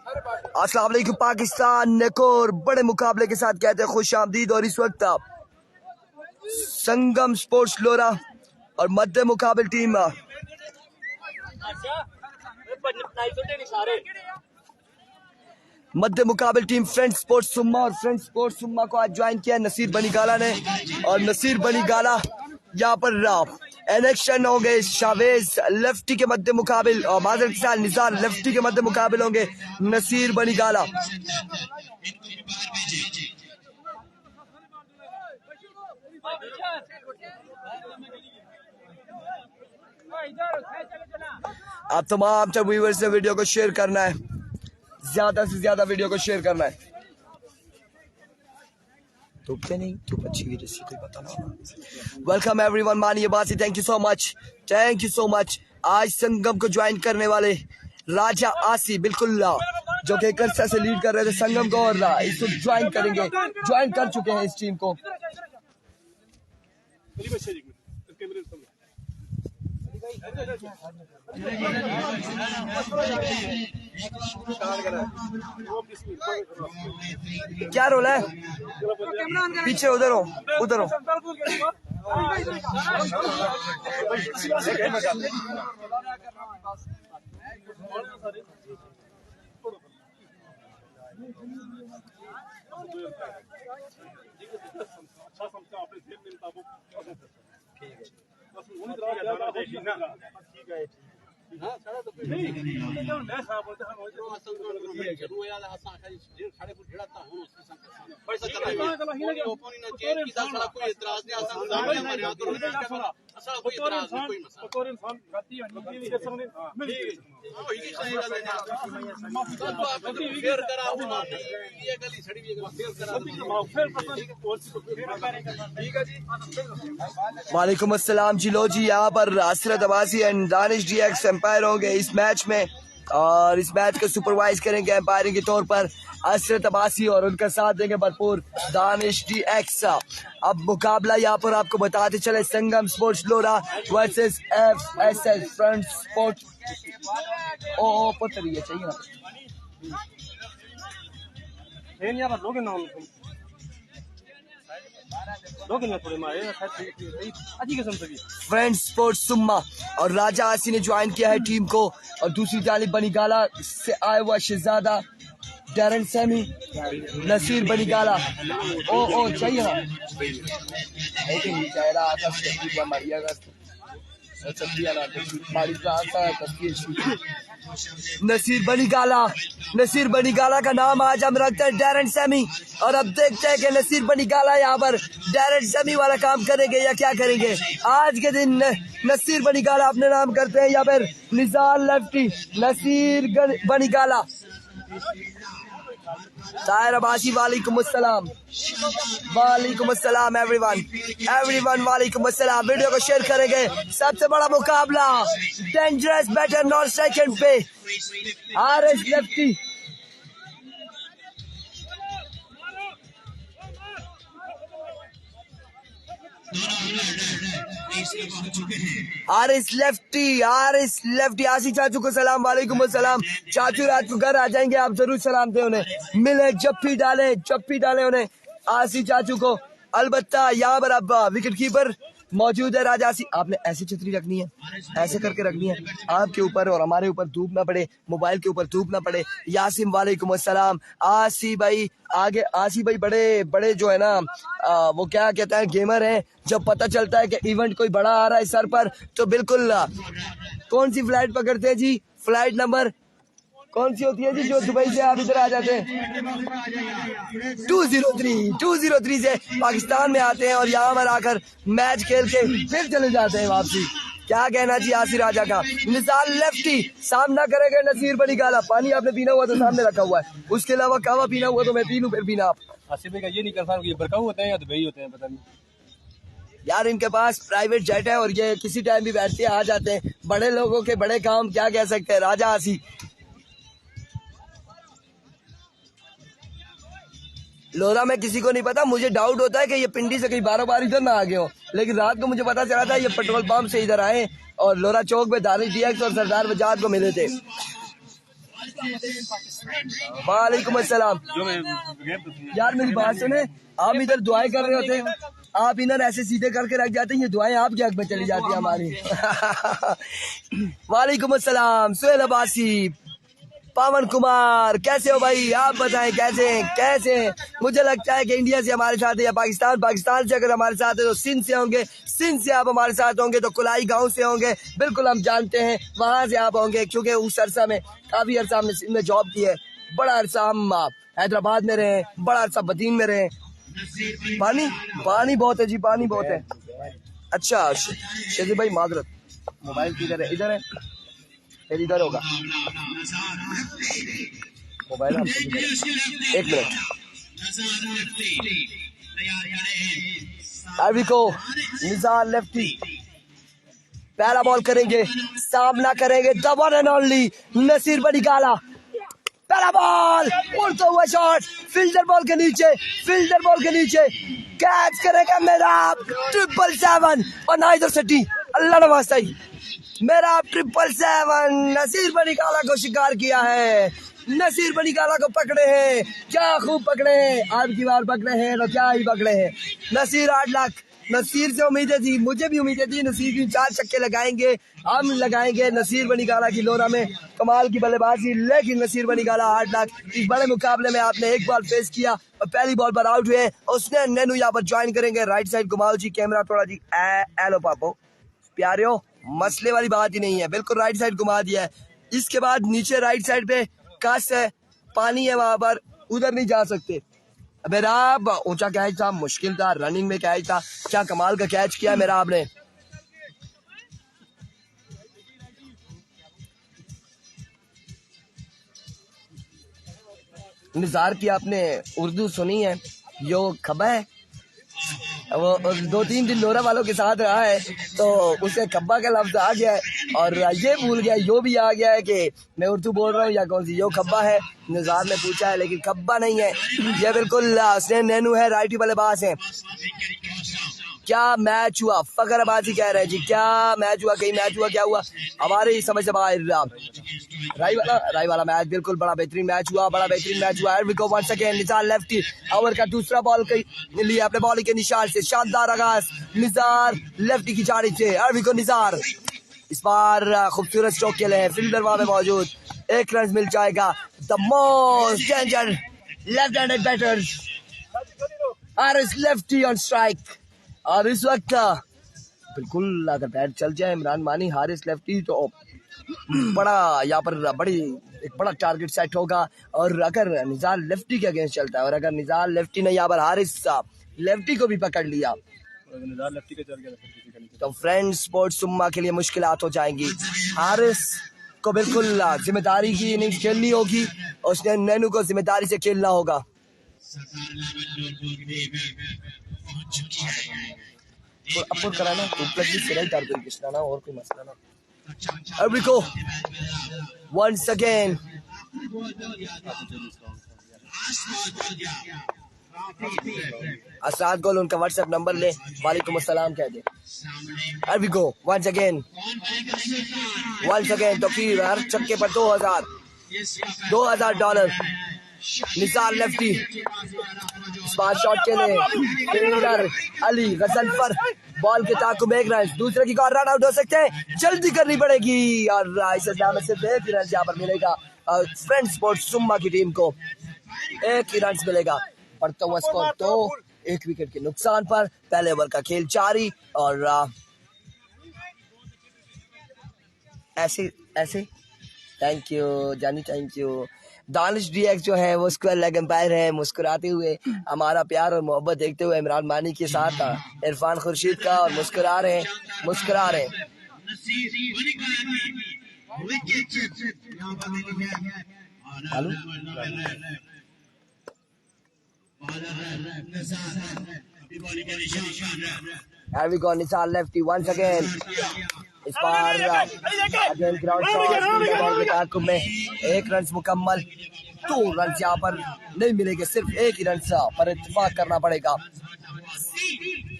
अस्सलाम वालेकुम पाकिस्तान एक और बड़े मुकाबले के साथ कहते हैं खुश आमदीद। और इस वक्त आप संगम स्पोर्ट्स लोरा और मध्य मुकाबल टीम मध्य मुकाबल टीम फ्रेंड्स स्पोर्ट्स सुम्मा और फ्रेंड्स स्पोर्ट्स सुम्मा को आज ज्वाइन किया नसीर बनीगाला ने। और नसीर बनीगाला यहाँ पर एनेक्शन होंगे शावेज लेफ्टी के मध्य मुकाबिल और माजर के साथ निज़ार लेफ्टी के मध्य मुकाबिल होंगे नसीर बनीगाला। आप तमाम जब व्यूअर्स से वीडियो को शेयर करना है, ज्यादा से ज्यादा वीडियो को शेयर करना है। तो क्या नहीं तो अच्छी वीडियो से कोई पता ना। वेलकम एवरीवन, मानिए बासी, थैंक यू सो मच। आज संगम को ज्वाइन करने वाले राजा आसी बिल्कुल जो कि करसा से लीड कर रहे थे संगम को और इसको ज्वाइन कर चुके हैं इस टीम को। क्या रोल है? पीछे उधर हो। वालेकुम अस्सलाम जी। लो जी, यहाँ पर Asrat Abbasi and Danish DX umpire होंगे इस मैच में और इस मैच को सुपरवाइज करेंगे एम्पायरिंग के तौर पर असरत अब्बासी और उनका साथ देंगे भरपूर दानिश DX। अब मुकाबला यहाँ पर आपको बताते चले संगम स्पोर्ट्स लोरा वर्सेस FSS फ्रंट स्पोर्ट। ओ पत्थर ये चाहिए ना फ्रेंड्स स्पोर्ट्स सुम्मा और राजा आसी ने ज्वाइन किया है टीम को। और दूसरी जानिब बनीगाला से आया हुआ शहजादा डैरन सैमी नसीर बनीगाला। ओ चाहिए ना नसीर बनीगाला का नाम आज हम रखते हैं डैरन सैमी। और अब देखते हैं कि नसीर बनीगाला यहाँ पर डैरन सैमी वाला काम करेंगे या क्या करेंगे। आज के दिन नसीर बनीगाला अपने नाम करते हैं यहाँ पर निज़ार लेफ्टी नसीर बनीगाला। ताहिर अब्बासी वालेकुम अस्सलाम एवरीवन वालेकुम अस्सलाम। वीडियो को शेयर करेंगे। सबसे बड़ा मुकाबला डेंजरस बैटर नॉन सेकंड पे RS लेफ्टी RS लेफ्टी आसी चाचू को सलाम वालेकुम अस्सलाम। चाचू रात को घर आ जाएंगे, आप जरूर सलाम दें उन्हें, मिले जब भी डाले उन्हें आसी चाचू को। अलबत्ता यहाँ पर अब विकेट कीपर मौजूद है राजा आसी। आपने ऐसी छतरी रखनी है, ऐसे करके रखनी है, आपके ऊपर और हमारे ऊपर धूप ना पड़े, मोबाइल के ऊपर धूप ना पड़े। यासिम वालेकुम अस्सलाम। आसी भाई आगे, आसी भाई बड़े जो है ना वो क्या कहते हैं गेमर हैं। जब पता चलता है कि इवेंट कोई बड़ा आ रहा है सर पर तो बिल्कुल कौन सी फ्लाइट पकड़ते हैं जी? फ्लाइट नंबर कौन सी होती है जी जो दुबई से आप इधर आ जाते हैं? 203 से पाकिस्तान में आते हैं और यहाँ पर आकर मैच खेल के फिर चले जाते हैं वापसी। क्या कहना जी आसी राजा का। निज़ार लेफ्टी सामना करेगा नसीर बनीगाला। पानी आपने पीना हुआ तो सामने रखा हुआ है, उसके अलावा कहवा पीना हुआ तो मैं पी लूं फिर पीना आप। आसिफ भाई का ये नहीं कंफर्म कि ये बरकाऊ होते हैं या दुबई होते हैं, पता नहीं यार। इनके पास प्राइवेट जेट है और ये किसी टाइम भी बैठते आ जाते हैं। बड़े लोगों के बड़े काम, क्या कह सकते हैं राजा आसी। लोरा में किसी को नहीं पता, मुझे डाउट होता है कि ये पिंडी से कहीं बारों बार इधर ना आ गए हो, लेकिन रात को मुझे पता चला था ये पेट्रोल पंप से इधर आए और लोरा चौक पे दानिश DX और सरदार बजाज को मिले थे। वालेकुम अस्सलाम। जो मैं गेम यार मेरी बात सुने, आप इधर दुआएं कर रहे होते, आप इधर ऐसे सीधे करके रख जाते हैं, ये दुआएं आपके हक में चली जाती है हमारी। वालेकुम अस्सलाम। सुहेल अब्बासी, पवन कुमार, कैसे हो भाई? आप बताएं कैसे हैं? कैसे हैं? मुझे लगता है कि इंडिया से हमारे साथ है या पाकिस्तान, पाकिस्तान से अगर हमारे साथ है तो सिंध से होंगे, सिंध से आप हमारे साथ होंगे तो कुलाई गांव से होंगे, बिल्कुल हम जानते हैं वहां से आप होंगे, क्योंकि उस अरसा में काफी अरसा हमने सिंध में जॉब की है, बड़ा अरसा हम हैदराबाद में रहे, बड़ा अरसा बदीन में रहे। पानी पानी बहुत है जी, पानी बहुत है। अच्छा शेजी भाई माजरत, मोबाइल किधर है? इधर है, फिर इधर होगा मोबाइल। एक मिनट, अरविको निज़ार लेफ्टी पहला बॉल करेंगे, सामना करेंगे the one and only Naseer बड़ीगाला। पहला बॉल, उड़ता हुआ शॉट, फील्डर बॉल के नीचे, फील्डर बॉल के नीचे कैच करेगा मेरा 777 और ना इधर सटी, अल्लाह नवाज़ मेरा 777 नसीर बड़ीगाला को शिकार किया है, नसीर बड़ीगाला को पकड़े हैं, क्या खूब पकड़े हैं, आज की बार पकड़े हैं तो क्या ही पकड़े हैं। नसीर 8 लाख, नसीर से उम्मीदें थी, मुझे भी उम्मीदें थी नसीर की 4 छक्के लगाएंगे, हम लगाएंगे नसीर बड़ीगाला की लोरा में कमाल की बल्लेबाजी, लेकिन नसीर बड़ीगाला 8 लाख इस बड़े मुकाबले में आपने एक बॉल फेस किया और पहली बॉल पर आउट हुए। उसने नैनू यहाँ पर ज्वाइन करेंगे, राइट साइड घुमाओ जी कैमरा थोड़ा जी, एलो पापो प्यारियो, मसले वाली बात ही नहीं है, बिल्कुल राइट साइड घुमा दिया है। इसके बाद नीचे राइट साइड पे काश है, पानी है वहां पर, उधर नहीं जा सकते। मेरा ऊंचा कैच था, मुश्किल था, रनिंग में कैच था, क्या कमाल का कैच किया मेरा आपने। निज़ार की आपने उर्दू सुनी है, यो खबा है, वो 2-3 दिन लोरा वालों के साथ रहा है तो उसे खब्बा का लफ्ज आ गया है और ये भूल गया, यो भी आ गया है कि मैं उर्दू बोल रहा हूँ या कौन सी, यो खब्बा है। निज़ार ने पूछा है लेकिन खब्बा नहीं है, ये बिल्कुल हसनैन नैनू है, राइटी बल्लेबाज है। क्या मैच हुआ? फकर अब्बासी कह रहे हैं जी, क्या मैच हुआ? कहीं मैच हुआ? क्या हुआ? हमारे ही समझ से बाहर राई वाला मैच, बिल्कुल बड़ा बेहतरीन मैच हुआ, बड़ा बेहतरीन मैच हुआ। एरविको once again, Nizar lefty over का दूसरा बॉल लिया अपने बॉलिंग के निशान से, शानदार आगाज निज़ार लेफ्टी की जानिब से, एरविको निज़ार इस बार खूबसूरत स्ट्रोक के लिए फील्डर वहां पे मौजूद, 1 रन मिल जाएगा। The most danger left handed batter Haris lefty on strike, और इस वक्त बिल्कुल अगर बैट चल जाए इमरान मानी हारिस लेफ्टी तो बड़ा यहाँ पर एक बड़ा टारगेट सेट होगा। और अगर निज़ार लेफ्टी के अगेंस्ट चलता है और अगर निज़ार लेफ्टी ने यहाँ पर हारिस लेफ्टी को भी पकड़ लिया तो फ्रेंड्स स्पोर्ट्स सुम्मा के लिए मुश्किलात हो जाएंगी। हारिस को बिल्कुल जिम्मेदारी की इनिंग्स खेलनी होगी, उसने नैनू को जिम्मेदारी से खेलना होगा। अपुर कराना तो प्लस सिराई टारगेट किसना और कोई मसला ना। Erwico once again असराद गोल उनका व्हाट्सएप नंबर ले, वालेकुम अस्सलाम कह दे। Erwico once again तो फिर हर छक्के पर $2000 निज़ार लेफ्टी स्मार्ट शॉट के लिए फील्डर अली गजल पर बॉल के ताक़ुब 1 रन, दूसरे की रन आउट हो सकते हैं, जल्दी करनी पड़ेगी और इस में सिर्फ 1 ही रन यहाँ पर मिलेगा फ्रेंड स्पोर्ट्स सुम्मा की टीम को, 1 ही रन मिलेगा। बढ़ता हुआ स्कोर 2, 1 विकेट के नुकसान पर पहले ओवर का खेल जारी। और ऐसे थैंक यू जानी, थैंक यू। दानिश डीएक्स जो है वो स्क्वायर लेग एम्पायर है, मुस्कुराते हुए हमारा प्यार और मोहब्बत देखते हुए इमरान मानी के साथ इरफान खुर्शीद का, और मुस्कुरा रहे हैं। निज़ार लेफ्टी वंस अगेन, इस बार अगेन ग्राउंड शॉट में 1 रन मुकम्मल, 2 रन यहाँ पर नहीं मिलेंगे, सिर्फ 1 ही रन पर इत्तेफाक करना पड़ेगा।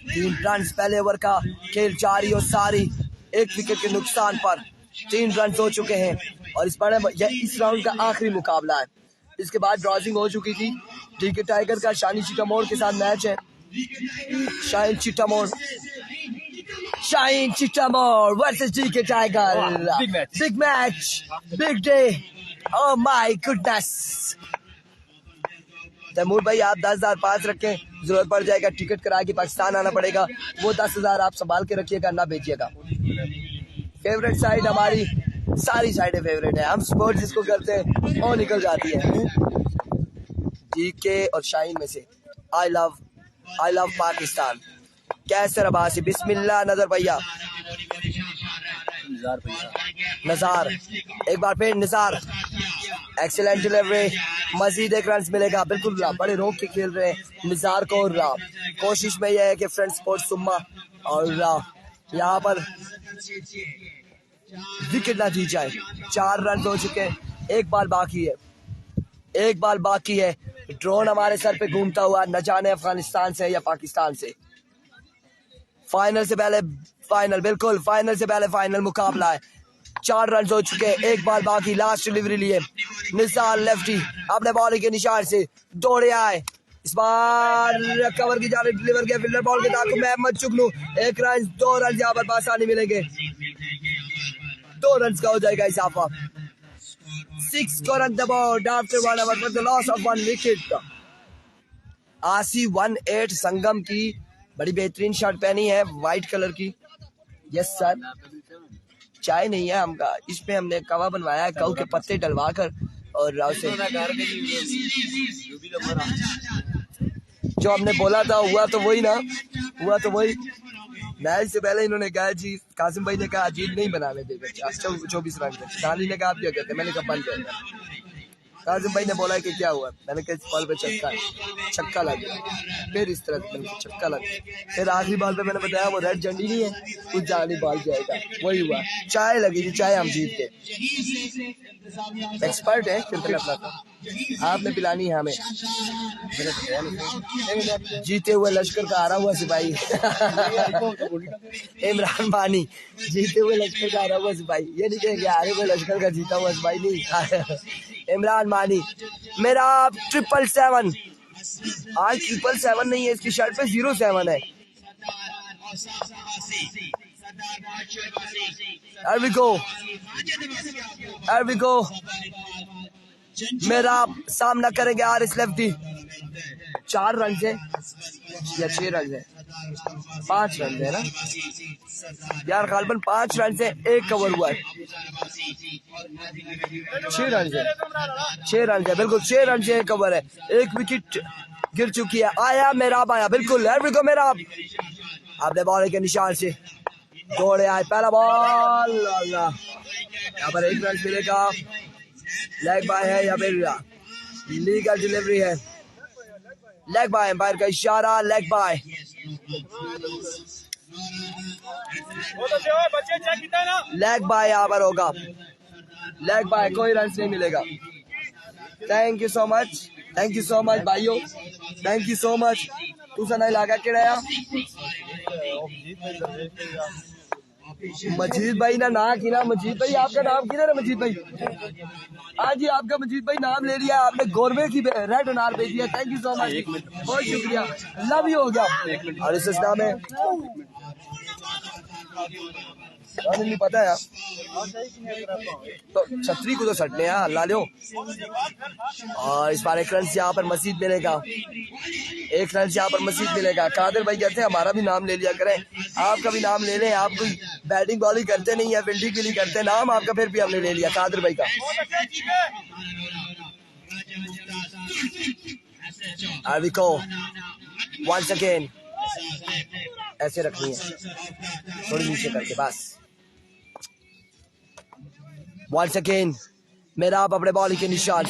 3 रन पहले ओवर का खेल जारी और सारी 1 विकेट के नुकसान पर 3 रन हो चुके हैं। और इस बार इस राउंड का आखिरी मुकाबला है। इसके बाद ड्रॉजिंग हो चुकी थी। डीके टाइगर का शानी चिटामोर के साथ मैच है। शाहीन चिटामोर versus DK tiger. Big match, big day. Oh my goodness. Taimur भाई आप 10,000 पास रखें, जरूरत पड़ जाएगा टिकट करा के पाकिस्तान आना पड़ेगा। वो 10,000 आप संभाल के रखिएगा, ना भेजिएगा। फेवरेट साइड हमारी, सारी साइडें फेवरेट है। हम स्पोर्ट्स जिसको करते हैं वो निकल जाती है। डीके और शाहीन में से आई लव पाकिस्तान। कैसे रबासी, बिस्मिल्लाह। नजर भैया, नजार, एक बार फिर निसार। एक्सीलेंट डिलीवरी, मजीद एक रन मिलेगा। बिल्कुल बड़े रोक के खेल रहे हैं निसार को। कोशिश में यह है कि फ्रेंड स्पोर्ट्स सुम्मा और यहाँ पर विकेट ना दी जाए। 4 रन हो चुके हैं, एक बाल बाकी है। ड्रोन हमारे सर पे घूमता हुआ, न जाने अफगानिस्तान से या पाकिस्तान से। फाइनल से पहले फाइनल मुकाबला है। 4 रन हो चुके हैं, एक बाल बाकी। लास्ट डिलीवरी लिए निसार लेफ्टी अपने बॉलिंग के निशान से दौड़े आए। इस बार कवर की जाने डिलीवर किया फील्डर बॉल के ताकू मोहम्मद चुगनू। 1 रन, 2 रन यहाँ पर आसानी मिलेंगे। 2 रन का हो जाएगा इजाफा। 6 score on the board after 1 hour with the loss of 1 wicket। आसी 1-8 संगम की बड़ी बेहतरीन शर्ट पहनी है, व्हाइट कलर की। यस सर, चाय नहीं है हमका, इसमें हमने कवा बनवाया है काऊ के पत्ते डलवा कर। और से जो हमने बोला था हुआ तो वही। मैच से पहले इन्होंने कहा जी, कासिम भाई ने कहा अजीत नहीं बनाने देगा 24 रन तक। शानी ने कहा आप क्या कहते हैं, मैंने कहा बन जाएगा। कासिम भाई ने बोला कि क्या हुआ, मैंने कहा इस बॉल पे छक्का लग गया। फिर इस तरह से छक्का लग गया। फिर आखिरी बॉल पे मैंने बताया वो रेड झंडी नहीं है, कुछ जानी बॉल जाएगा, वही हुआ। चाय लगी थी, चाय हम जीत गए। एक्सपर्ट है क्रिकेट अपना, आपने पिलानी है हमें। जीते हुए लश्कर का हारा हुआ सिपाही इमरान मानी, जीते हुए लश्कर का हारा हुआ सिपाही। ये नहीं कहेंगे हारे हुए लश्कर का जीता हुआ सिपाही नहीं। इमरान मानी मेरा 777। आज 777 नहीं है, इसकी शर्ट पे 07 है। Here we go। मेरा सामना करेंगे आरिस लेफ्टी। 4 रन से या 6 रन है, 5 रन है ना यार, गालबन 5 रन से 1 कवर हुआ है। 6 रन है, बिल्कुल 6 रन से 1 कवर है। 1 विकेट गिर चुकी है। आया मेराब, आया बिल्कुल। मेराब आपने बॉल के निशान से दौड़े आए। पहला बॉल, यहाँ पर 1 रन मिलेगा। लेग बाय है या फिर लीगल डिलीवरी है। लेग बाय, एम्पायर का इशारा, लेग बाय। लेग बाय यहाँ पर होगा, लेग बाय, कोई रन नहीं मिलेगा। थैंक यू सो मच भाइयों, थैंक यू सो मच। तुसा नहीं लगा के रहा मजीद भाई ना की ना। मजीद भाई आपका नाम की ना मजीद भाई। हाँ जी, आपका मजीद भाई नाम ले लिया आपने, गोरवे की रेड अनार भेज दिया। थैंक यू सो मच, बहुत शुक्रिया। लव यू हो गया। और इस नाम है नहीं पता है तो छतरी को तो सटने हैं अल्लाह लो। और इस बार 1 रन से यहाँ पर मजीद मिलेगा। 1 रन से यहाँ पर मजीद मिलेगा। कादिर भाई कहते हैं हमारा भी नाम ले लिया करें, आपका भी नाम ले लें। आप कोई बैटिंग बॉलिंग करते नहीं है, फील्डिंग के लिए करते हैं, नाम आपका फिर भी हमने ले लिया कादिर भाई का। आविको वंस अगेन, ऐसे रखनी है थोड़ी नीचे करके बस। वंस अगेन मेरा आप अपने बॉलिंग के निशान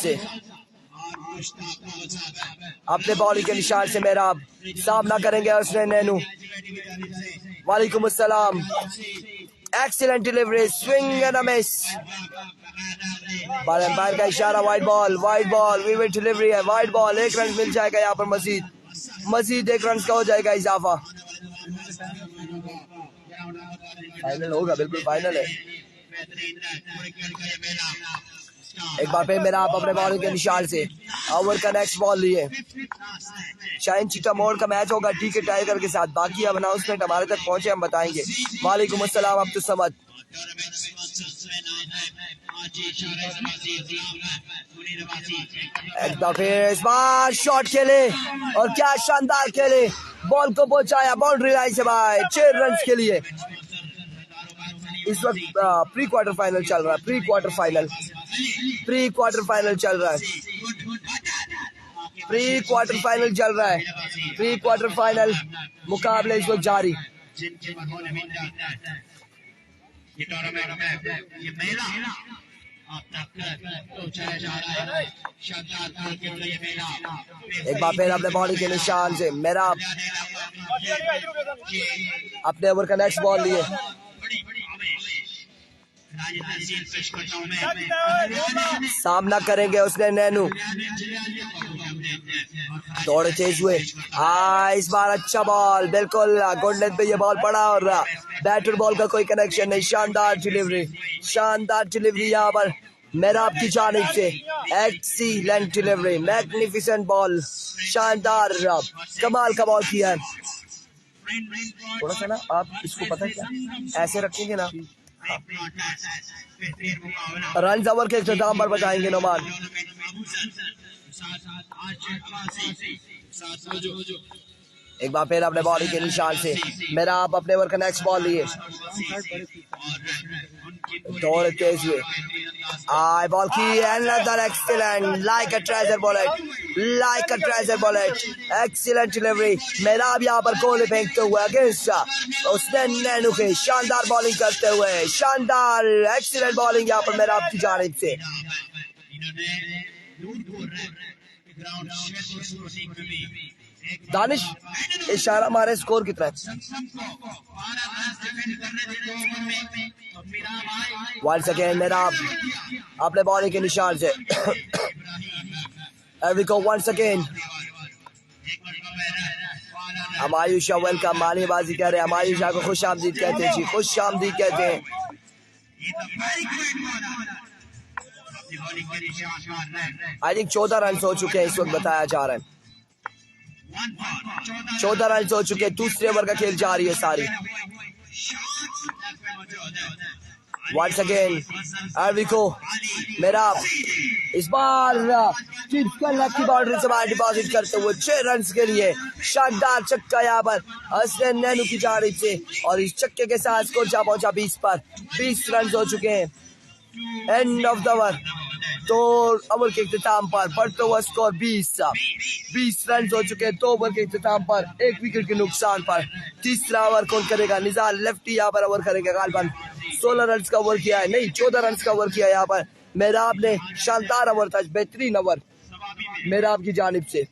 से, मेरा आप सामना करेंगे उसने नैनू। वालेकुम अस्सलाम। Excellent delivery, swing and a miss. बाल एम्पायर का इशारा, वाइड बॉल, विविड डिलीवरी है, वाइड बॉल। 1 रन मिल जाएगा यहाँ पर मजीद 1 रन का हो जाएगा इजाफा। फाइनल होगा, बिल्कुल फाइनल है। एक बार फिर मेरा आप अपने बॉलिंग के निशान से ओवर का नेक्स्ट बॉल लिए। शाइन चीटा मोड़ का मैच होगा टी के टाइगर के साथ। बाकी अब अनाउंसमेंट हमारे तक पहुंचे हम बताएंगे। वालेकुम अस्सलाम अब्दुल समद। एक बार फिर इस बार शॉट खेले और क्या शानदार खेले, बॉल को पहुंचाया बाउंड्री लाइन से बाहर 6 रन के लिए। इस वक्त प्री क्वार्टर फाइनल चल रहा है, प्री क्वार्टर फाइनल चल रहा है, प्री क्वार्टर फाइनल चल रहा है, प्री क्वार्टर फाइनल मुकाबले इस वक्त जारी। एक बार फिर अपने बॉडी के निशान से मेरा अपने ओवर का नेक्स्ट बॉल लिए। सामना करेंगे उसने नैनू, दौड़े तेज हुए। इस बार अच्छा बॉल, बिल्कुल गुड लेंथ पे ये बॉल पड़ा और बैटर बॉल का कोई कनेक्शन नहीं। शानदार डिलीवरी यहाँ पर मेरा आपकी जानिब से, एक्सीलेंट डिलीवरी, मैग्निफिसेंट बॉल, शानदार कमाल का बॉल किया है। थोड़ा सा ना आप इसको पता है क्या ऐसे रखेंगे ना, रन ओवर के इख्तिताम पर बताएंगे नोमान। एक बार फिर अपने बॉडी के निशान से मेरा आप अपने ओवर का नेक्स्ट बॉल लिए। दौड़ तेज हुए, बॉल की अनदर एक्सीलेंट, लाइक अ ट्रेजर बुलेट, एक्सीलेंट डिलीवरी। मेरा अब यहाँ पर गोले फेंकते हुए अगेंस्ट उसने नैनू के शानदार बॉलिंग करते हुए, शानदार एक्सीलेंट बॉलिंग यहाँ पर मेरा आपकी जानिब से। दानिश इशारा मारे, स्कोर कितना है? 1 सेकेंड मेरा अपने बॉलिंग के निशान से once again अमायुषा वेलकम, मानीबाजी कह रहे हैं, अमायुषा को खुश आमदीद कहते हैं जी, खुश आमदीद कहते हैं। आई थिंक 14 रन हो चुके हैं इस वक्त बताया जा रहा है, 14 रन हो चुके हैं। दूसरे ओवर का खेल जारी है सारी। Once again को मेरा इस बार की बाउंड्री से बाहर डिपॉजिट करते हुए 6 रन के लिए शानदार छक्का यहाँ पर हसन नैनू की जानिब से, और इस छक्के के साथ स्कोर जा पहुंचा 20 पर। 20 रन हो चुके हैं एंड ऑफ द ओवर। तो ओवर के इख्तिताम पर बढ़ते हुआ स्कोर 20 रन हो चुके हैं 2 ओवर के इख्तिताम पर, 1 विकेट के नुकसान पर। तीसरा ओवर कौन करेगा? निज़ार लेफ्टी यहाँ पर ओवर करेगा। गालबन 16 रन का ओवर किया है, नहीं 14 रन का ओवर किया यहाँ पर। मेरा आपने शानदार ओवर था, बेहतरीन ओवर मेरा आपकी जानिब से।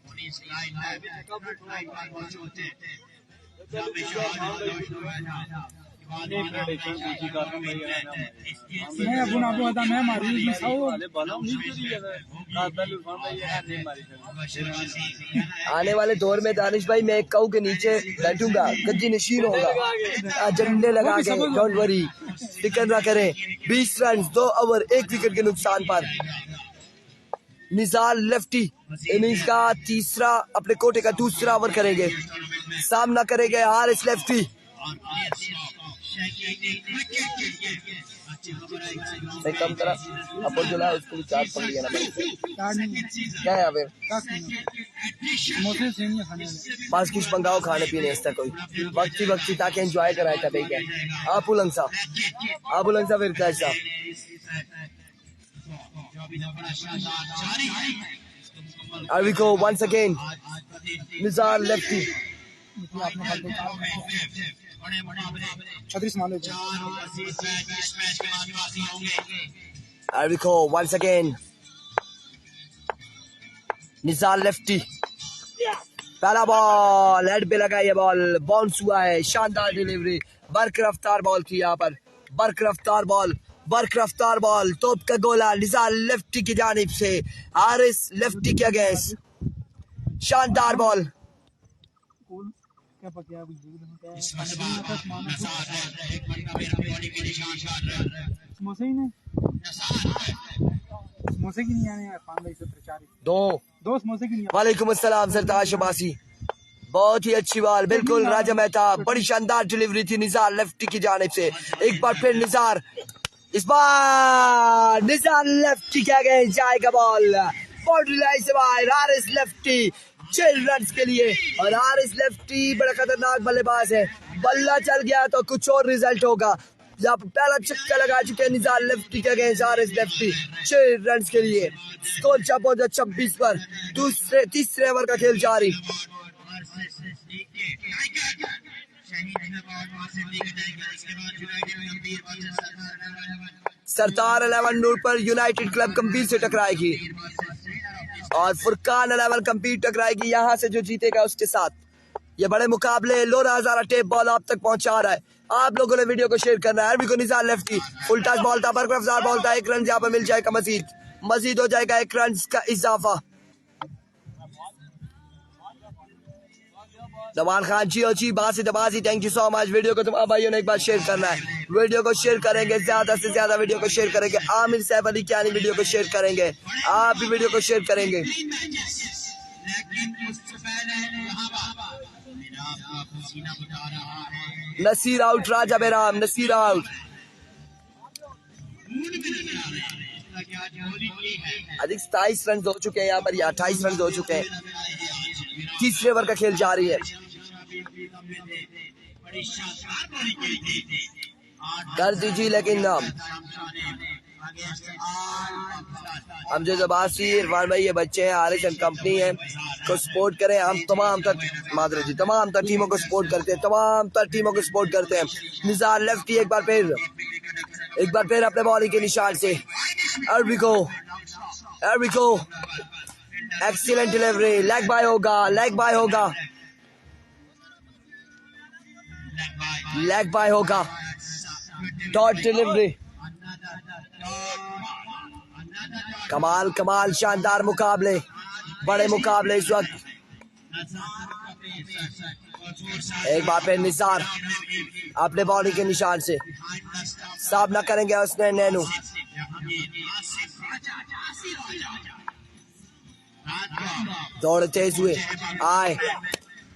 आने वाले दौर में दानिश भाई मैं एक काऊ के नीचे बैठूंगा, गद्दी नशीन होगा, झंडे लगा के, डोंट वरी, फिक्र ना करें। 20 रन 2 ओवर 1 विकेट के नुकसान पर। निज़ार लेफ्टी इनिंग्स का तीसरा, अपने कोटे का दूसरा ओवर करेंगे, सामना करेंगे हारिस लेफ्टी। नहीं कम करा अपन जो है उसको भी चार्ज पड़ लिया ना क्या है फिर पास कुछ पंगाओ खाने पीने इसका कोई वक्ती ताकि एंजॉय कराए था भाई क्या आप उलंग सा फिर कैसा Arvico once again Nizar lefty 36 मानो Arvico once again Nizar lefty पहला बॉल हेड पे लगा, ये बॉल बाउंस हुआ है, शानदार डिलीवरी, बरकरफ्तार बॉल थी यहाँ पर, बरकरफ्तार बॉल, तोप का गोला निज़ार लेफ्टी की जानिब से, हारिस लेफ्टी के अगेंस्ट, शानदार बॉल। समोसे ही नहीं, समोसे की नहीं आने यार। 5 भाई 17 4 दो समोसे की नहीं वालेकुम अस्सलाम सरताज शबासी, बहुत ही अच्छी बात, बिल्कुल राजा मेहता, बड़ी शानदार डिलीवरी थी निज़ार लेफ्टी की जानिब से। एक बार फिर निज़ार, इस बार निज़ार लेफ्टी क्या गए, जाएगा बॉल बाउंड्री लाइन से बाहर। हारिस लेफ्टी 6 रन के लिए, और हारिस लेफ्टी बड़ा खतरनाक बल्लेबाज है, बल्ला चल गया तो कुछ और रिजल्ट होगा। जब पहला छक्का लगा चुके हैं निज़ार लेफ्टी के अगेंस्ट हारिस लेफ्टी 6 रन के लिए। स्कोर पहुंचा 26 पर, तीसरे ओवर का खेल जारी। सरदार 11 नूर पर यूनाइटेड क्लब गंभीर से टकराएगी, और फुरकान 11 गंभीर टकराएगी यहाँ से, जो जीतेगा उसके साथ। ये बड़े मुकाबले लोरा हजारा टेप बॉल आप तक पहुंचा रहा है। आप लोगों ने वीडियो को शेयर करना है। अरबी को Nizar lefty full touch ball था, बरकरार बॉल था, 1 रन यहाँ पर मिल जाएगा, मजीद हो जाएगा 1 रन का इजाफा। दवान खान जी बासी दबासी, thank you so much. Video को तुम भाइयों ने एक बार शेयर करना है, वीडियो को शेयर करेंगे, ज्यादा से ज्यादा वीडियो को शेयर करेंगे। आमिर सैफ अली क्या नहीं वीडियो को शेयर करेंगे, आप भी वीडियो को शेयर करेंगे। नसीर आउट, राजा बेराम नसीर आउट। अधिक 27 रन हो चुके हैं यहाँ पर, 28 रन हो चुके हैं। तीसरे ओवर का खेल जारी है। कर दीजिए लेकिन हम जो जबासी इरफान भाई, ये बच्चे हैं, हारिस एंड कंपनी है, को सपोर्ट करें। हम तमाम तर टीमों को सपोर्ट करते हैं, तमाम तर टीमों को सपोर्ट करते हैं। निज़ार लेफ्टी एक बार फिर अपने बॉलिंग के निशान से। अरबी को एक्सीलेंट डिलीवरी, लेग बाय होगा, डॉट डिलीवरी। कमाल शानदार मुकाबले, बड़े मुकाबले इस वक्त। एक बार फिर निज़ार अपने बॉलिंग के निशान से, सामना करेंगे उसने नैनू। दौड़ तेज हुए आए,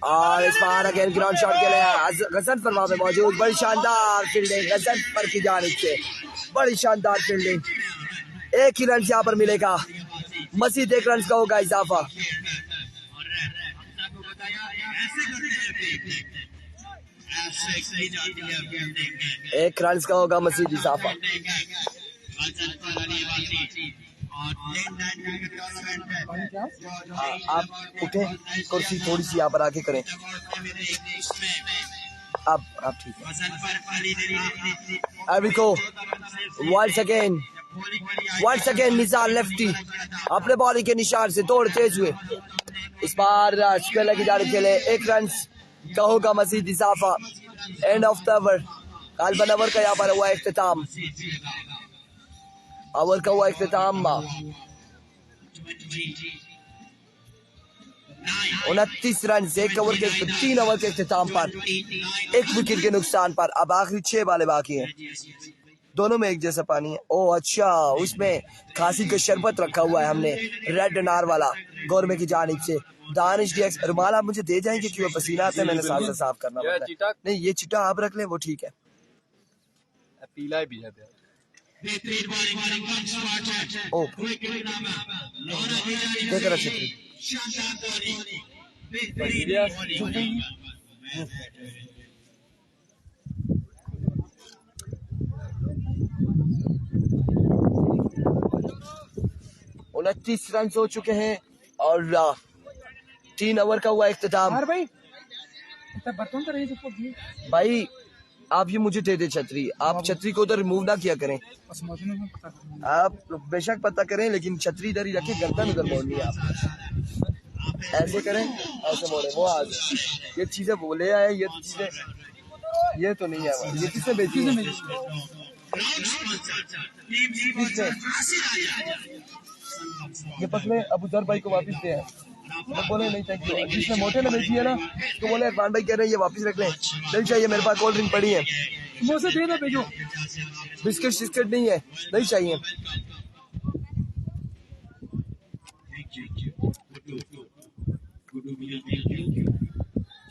और इस बार अगेन ग्राउंड शॉट के लिए गजनफर वहां पे मौजूद। बड़ी शानदार फील्डिंग गजनफर की जानिब से, बड़ी शानदार फील्डिंग। 1 ही रन यहाँ पर मिलेगा, मजीद 1 रन का होगा इजाफा। एक रन का होगा मजीद इजाफा। आप उठे, कुर्सी थोड़ी सी यहाँ पर आके करें। आप ठीक है। अभी को वंस अगेन निज़ार लेफ्टी अपने बॉलिंग के निशान से दौड़ तेज हुए। इस बार स्क्वेयर की जाने के लिए 1 रन का होगा मजीद इजाफा। एंड ऑफ द ओवर, गालिबन ओवर का यहाँ पर हुआ इख्तिताम। 29 रन से 1 ओवर के 3 ओवर के इख्तिताम पर 1 विकेट के नुकसान पर अब आखिरी 6 बाले बाकी हैं। दोनों में एक जैसा पानी है। ओह अच्छा, उसमें खांसी का शरबत रखा हुआ है हमने, रेड अनार वाला, गौरमे की जानिब से। दानिश डीएक्स रुमाल आप मुझे दे जाएंगे कि वो पसीना आता है, मैंने साथ से साफ करना पड़ता है। नहीं, ये चिट्टा आप रख लें, वो ठीक है। पीला भी है। ओ क्या करा छतरी उनतीस रन हो चुके हैं और 3 ओवर का हुआ इख्तिताम। भाई आप ये मुझे दे दे छतरी, आप छतरी को उधर रिमूव ना किया करें। आप बेशक पता करें, लेकिन छतरी इधर ही रखे, गर्दन उधर मोड़नी है। आप ऐसे करें, ऐसे मोड़े। वो आज ये चीजें बोले आए, ये चीजें ये तो नहीं है। ये किसने बेची है? ये पकड़े अबू जर भाई को वापिस दे। तो बोले नहीं थैंक यू। जिसने मोटे ने बेची है ना तो बोले इरफान भाई कह रहे हैं ये वापस रख लें, नहीं चाहिए मेरे पास कोल्ड ड्रिंक पड़ी है। समोसे दे दो भेजो। बिस्किट शिस्किट नहीं है, नहीं चाहिए।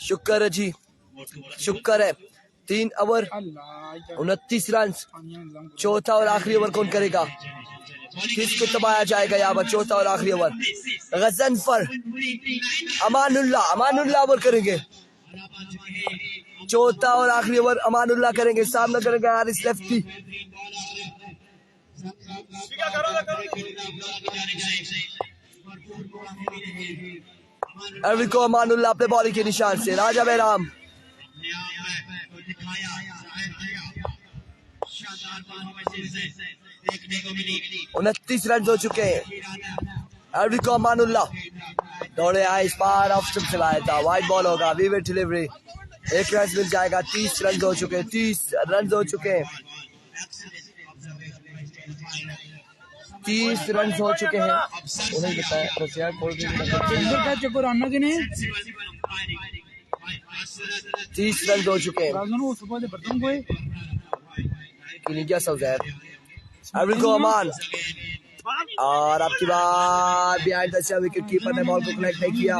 शुक्र है जी, शुक्र है। 3 ओवर 29 रन, चौथा और आखिरी ओवर कौन करेगा, किसको दबाया जाएगा यहाँ पर? चौथा और आखिरी ओवर गजनफर अमानुल्लाह ओवर करेंगे। चौथा और आखिरी ओवर अमानुल्लाह करेंगे, सामना करेंगे हारिस लेफ्टी। एरिको अमानुल्लाह अपने बॉलिंग के निशान से, राजा बैराम 29 रन हो चुके हैं। एरिको अमानुल्लाह दौड़े आए, इस बार ऑफ स्टंप चलाया था, वाइड बॉल होगा, वीवेट डिलीवरी, 1 रन मिल जाएगा। 30 रन हो चुके हैं, 30 रन हो चुके हैं, 30 रन हो चुके हैं। उन्हें बताया का चक्कर आना कि नहीं 30 रन हो चुके हैं। वो सुबह से बर्तन कोई क्या सौजैर एरिको अमान, और आपकी बात behind the stump, wicket keeper ने बॉल को कलेक्ट नहीं किया,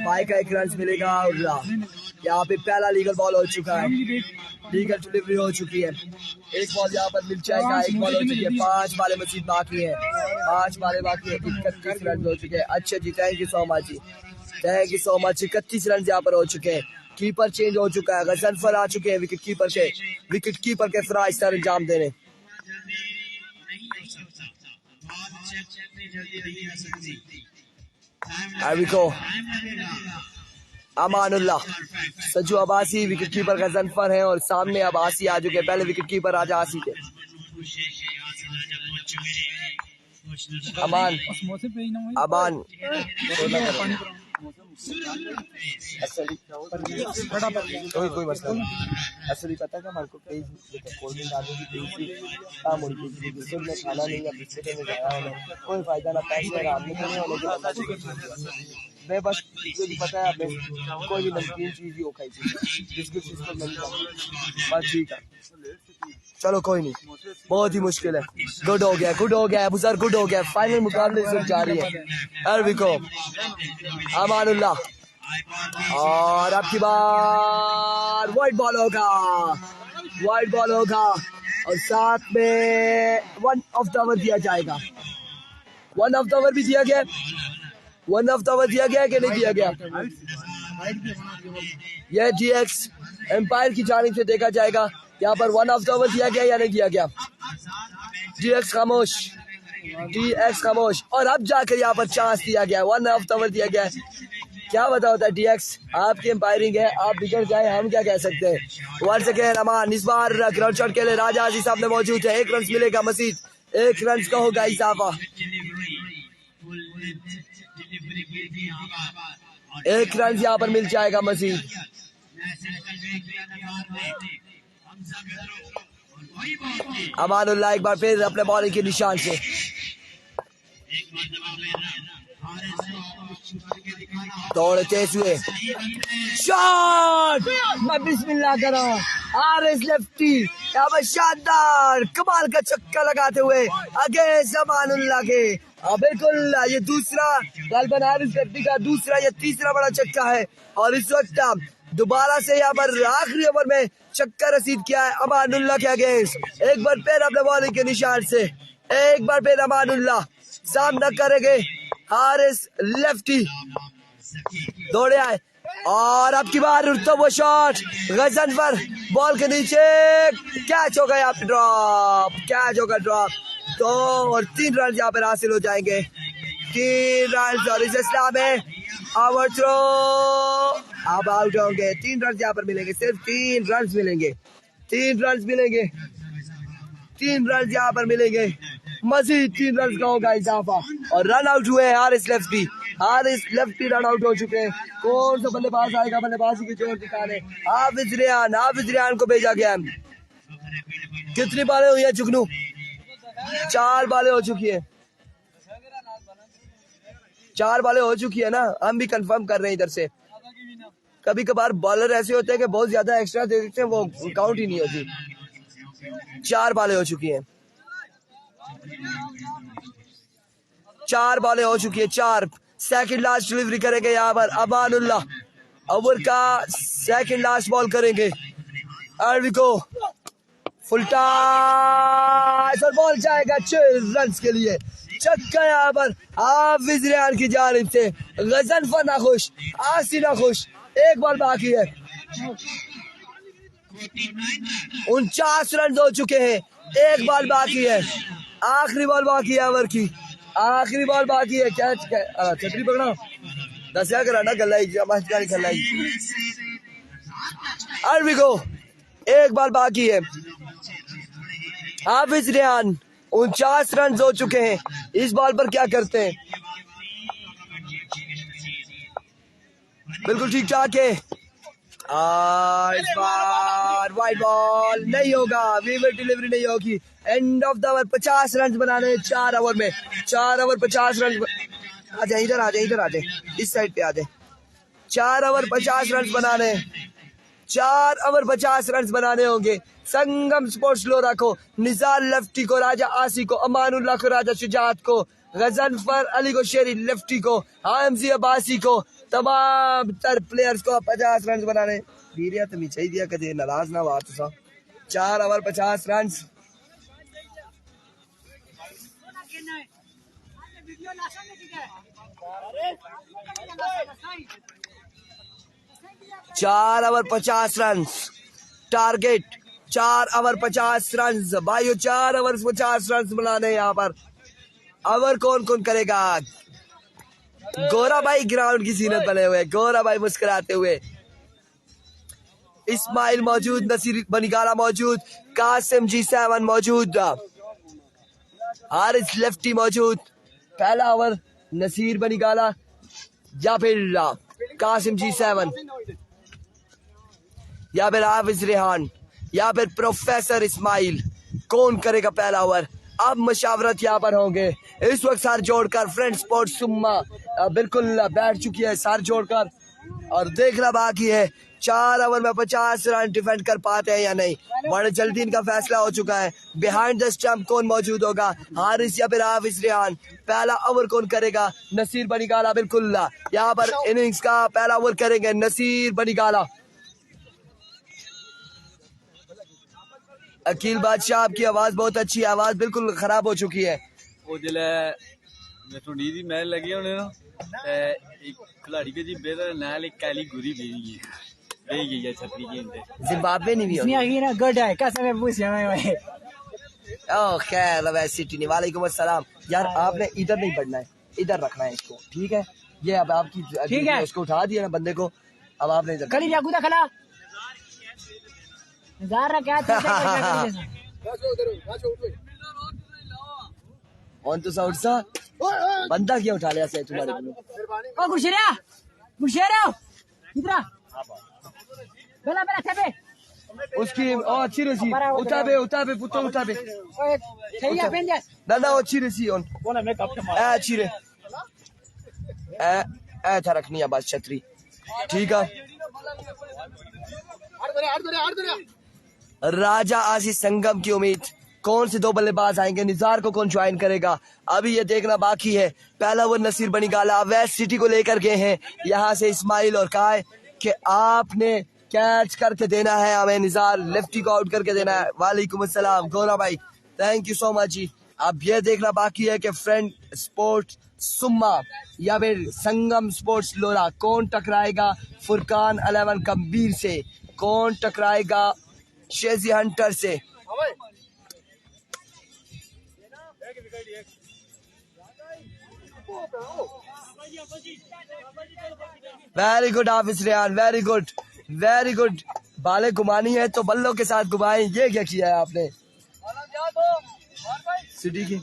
बाई का 1 रन मिलेगा। और यहाँ पे पहला लीगल बॉल हो चुका है, लीगल डिलीवरी हो चुकी है, 1 बॉल यहाँ पर मिल जाएगा, 1 बॉल हो चुकी है, 5 बालें मजीद बाकी है, 5 बालें बाकी है, 31 रन हो चुके हैं। अच्छा जी, थैंक यू सो मच जी, thank you so much. 31 run यहाँ पर हो चुके हैं, कीपर चेंज हो चुका है, गजनफर आ चुके हैं विकेट कीपर के फराइज सर अंजाम देने। एरिको अमानुल्लाह, सजू अब्बासी विकेट कीपर गजनफर है, और सामने अब्बासी आ चुके हैं, पहले विकेट कीपर राजा आसी थे। अमान कोई मसला नहीं, असली पता है हमारे को कई कोल्ड ड्रिंक आदमी की काम होती है, में खाना नहीं है, बिस्किट में जाया होना, कोई फायदा ना, पैसे आराम नहीं करने होने मैं बस ये भी पता है आपने कोई भी नमकीन चीज ही हो खाई थी, बिस्किट सिस्टम नहीं था, बस ठीक है चलो कोई नहीं, बहुत ही मुश्किल है। गुड हो गया बुजर, गुड हो गया, फाइनल मुकाबले से जा रही है। एरिको अमानुल्लाह, और आपकी बार वाइड बॉल होगा, और साथ में 1 ऑफ द ओवर दिया जाएगा। 1 ऑफ द ओवर भी दिया गया, 1 ऑफ द ओवर दिया गया कि नहीं दिया गया? यह डीएक्स एम्पायर की जानिब से देखा जाएगा, यहाँ पर 1 ऑफ द ओवर दिया गया या नहीं दिया गया? डीएक्स खामोश, और अब जाकर यहाँ पर चांस दिया गया, 1 ऑफ द ओवर दिया गया। क्या बता होता है डीएक्स, आपकी एम्पायरिंग है, आप बिगड़ जाए हम क्या कह सकते हैं। 1 सेकेंड अमान, इस बार ग्राउंड शॉट के लिए राजा आजी साहब ने मौजूद है, 1 रन मिलेगा मजीद, 1 रन का होगा इजाफा, 1 रन यहाँ पर मिल जाएगा मजीद। अमानुल्लाह एक बार फिर अपने बॉलिंग के निशान से, दौड़ तेज हुए, शॉट, मैं बिस्मिल्लाह कर रहा हूँ, हारिस लेफ्टी यहाँ पर शानदार कमाल का छक्का लगाते हुए अगेंस्ट अमानुल्लाह के। बिल्कुल ये दूसरा गालबन हारिस लेफ्टी का दूसरा या तीसरा बड़ा छक्का है, और इस वक्त दोबारा से यहाँ पर आखिरी ओवर में छक्का रसीद किया है अमानुल्लाह के अगेंस्ट। एक बार फिर अपने बॉलिंग के निशान से, एक बार फिर अमानुल्लाह सामना करेंगे हारिस लेफ्टी, दौड़े आए, और अब की बार उड़ता वो शॉट गजनफर बॉल के नीचे, कैच होगा यहाँ पे, ड्रॉप, 2 और 3 रन यहाँ पर हासिल हो जाएंगे, 3 रन, और इस इस्लाम में ओवर थ्रो, अब आउट होंगे, 3 रन यहाँ पर मिलेंगे, सिर्फ 3 रन मिलेंगे, 3 रन मिलेंगे, 3 रन यहाँ पर मिलेंगे, मजीद 3 रन का होगा इजाफा, और रन आउट हुए हारिस लेफ्टी रन आउट हो चुके हैं। कौन सा बल्लेबाज आएगा बल्लेबाजी की जोर दिखाने? हाफिज रियान को भेजा गया। कितनी बालें हुई है जुगनू? 4 बालें हो चुकी है। 4 बॉलें हो चुकी है ना, हम भी कंफर्म कर रहे हैं इधर से। कभी कभार बॉलर ऐसे होते हैं कि बहुत ज्यादा एक्स्ट्रा दे देते हैं, वो काउंट ही नहीं होती। 4 बॉलें हो चुकी हैं, 4 बॉलें हो चुकी है, 4। सेकंड लास्ट डिलीवरी करेंगे यहाँ पर अमानुल्लाह, ओवर का सेकंड लास्ट बॉल करेंगे। को फुल टॉस और बॉल जाएगा 6 रन के लिए। छक्का यहाँ पर हाफिज रेहान की जानिब से। गजनफर ना खुश, आसी ना खुश, एक बॉल बाकी है। 49 रन हो चुके हैं, एक बॉल बाकी है, आखिरी बॉल बाकी है ओवर की, आखिरी बॉल बाकी है। क्या छतरी पकड़ा दसिया कराना गलाई खलाई। अरबी को एक बॉल बाकी है। हाफिज रेहान 49 रन हो चुके हैं, इस बॉल पर क्या करते हैं? बिल्कुल ठीक ठाक है। इस बार वाइड बॉल नहीं होगा, वीवर डिलीवरी नहीं होगी। And of the over 50 run बनाने 4 ओवर में, 4 ओवर 50 रन। आ जाए इधर, आ जाए इधर, आ जाए इस साइड पे आ जाए। 4 ओवर 50 रन बनाने, 4 ओवर 50 रन बनाने होंगे। संगम स्पोर्ट्स लोरा को, निजार लेफ्टी को, राजा आसी को, अमानुल्लाह को, राजा शुजात को, गजनफर अली को, शेरी लेफ्टी को, हामजी अब्बासी को, तमाम तर प्लेयर्स को 50 रन बनाने। धीरे तो चाहिए दिया कदे नाराज ना हुआ तो 4 ओवर 50 रन। चार over 50 run target, 4 over 50 run भाइयों, 4 ओवर 50 रन बनाने यहाँ पर। ओवर कौन कौन करेगा? गोरा भाई ग्राउंड की जीनत बने हुए, गोरा भाई मुस्कुराते हुए। इस्माइल मौजूद, नसीर बनिगाला मौजूद, कासिम G7 मौजूद, हारिस लेफ्टी मौजूद। पहला ओवर नसीर बनिगाला या फिर कासिम G7 या फिर हाफिज रेहान या फिर प्रोफेसर इस्माइल, कौन करेगा पहला ओवर? अब मशावरत यहाँ पर होंगे। इस वक्त सर जोड़कर फ्रेंड स्पोर्ट्स सुम्मा बिल्कुल बैठ चुकी है सर जोड़कर, और देखना बाकी है 4 ओवर में 50 रन डिफेंड कर पाते हैं या नहीं। बड़े जल्दी इनका फैसला हो चुका है। बिहाइंड द स्टंप कौन मौजूद होगा, हारिस या फिर हाफिज रेहान? पहला ओवर कौन करेगा? नसीर बनिगाला बिल्कुल यहाँ पर इनिंग्स का पहला ओवर करेंगे नसीर बनिगाला। अकील बादशाह आपकी आवाज बहुत अच्छी है, आवाज बिल्कुल खराब हो चुकी है। वो जिले मेट्रो डी दी मैच लगी होने ना, एक खिलाड़ी के जी बेहतर नाल एक काली गुरी भेजी है छतरी के अंदर। जिम्बाब्वे नहीं भी नहीं ना गुड है कैसे मैं पूछ रहा हूं। ओ खैर सिटी ने वालेकुम अस्सलाम। यार आपने इधर नहीं बढ़ना है, इधर रखना है इसको, ठीक है? ये अब आपकी ठीक है, इसको उठा दिया ना बंदे को, अब आपने इधर कली जागुदा खला जार क्या ऑन तो साउंड सा बंदा क्या उठा लिया से तुम्हारे को? ओ गुरशेरा इधर बेला बेला छपे उसकी ओ अच्छी रसी उठा बे पुत्र उठा बे सही है पेन ना अच्छी रसी ऑन बोला मैं कब अच्छी रे ए था रखनी है बस छतरी, ठीक है? राजा आसी संगम की उम्मीद, कौन से 2 बल्लेबाज आएंगे, निजार को कौन ज्वाइन करेगा, अभी ये देखना बाकी है। पहला ओवर नसीर बनिगाला वेस्ट सिटी को लेकर गए हैं यहाँ से इस्माइल, और कहा है कि आपने कैच करके देना है हमें, निजार लेफ्टी को आउट करके देना है। वालेकुम अस्सलाम गोरा भाई, थैंक यू सो मच जी। अब ये देखना बाकी है कि फ्रेंड स्पोर्ट्स सुम्मा या फिर संगम स्पोर्ट्स लोरा कौन टकराएगा फुरकान 11 कबीर से, कौन टकराएगा शेजी हंटर से। Very good Hafiz Rehan, very good very good. बाले घुमानी है तो बल्लों के साथ घुमाएं। ये क्या किया है आपने सिटी की?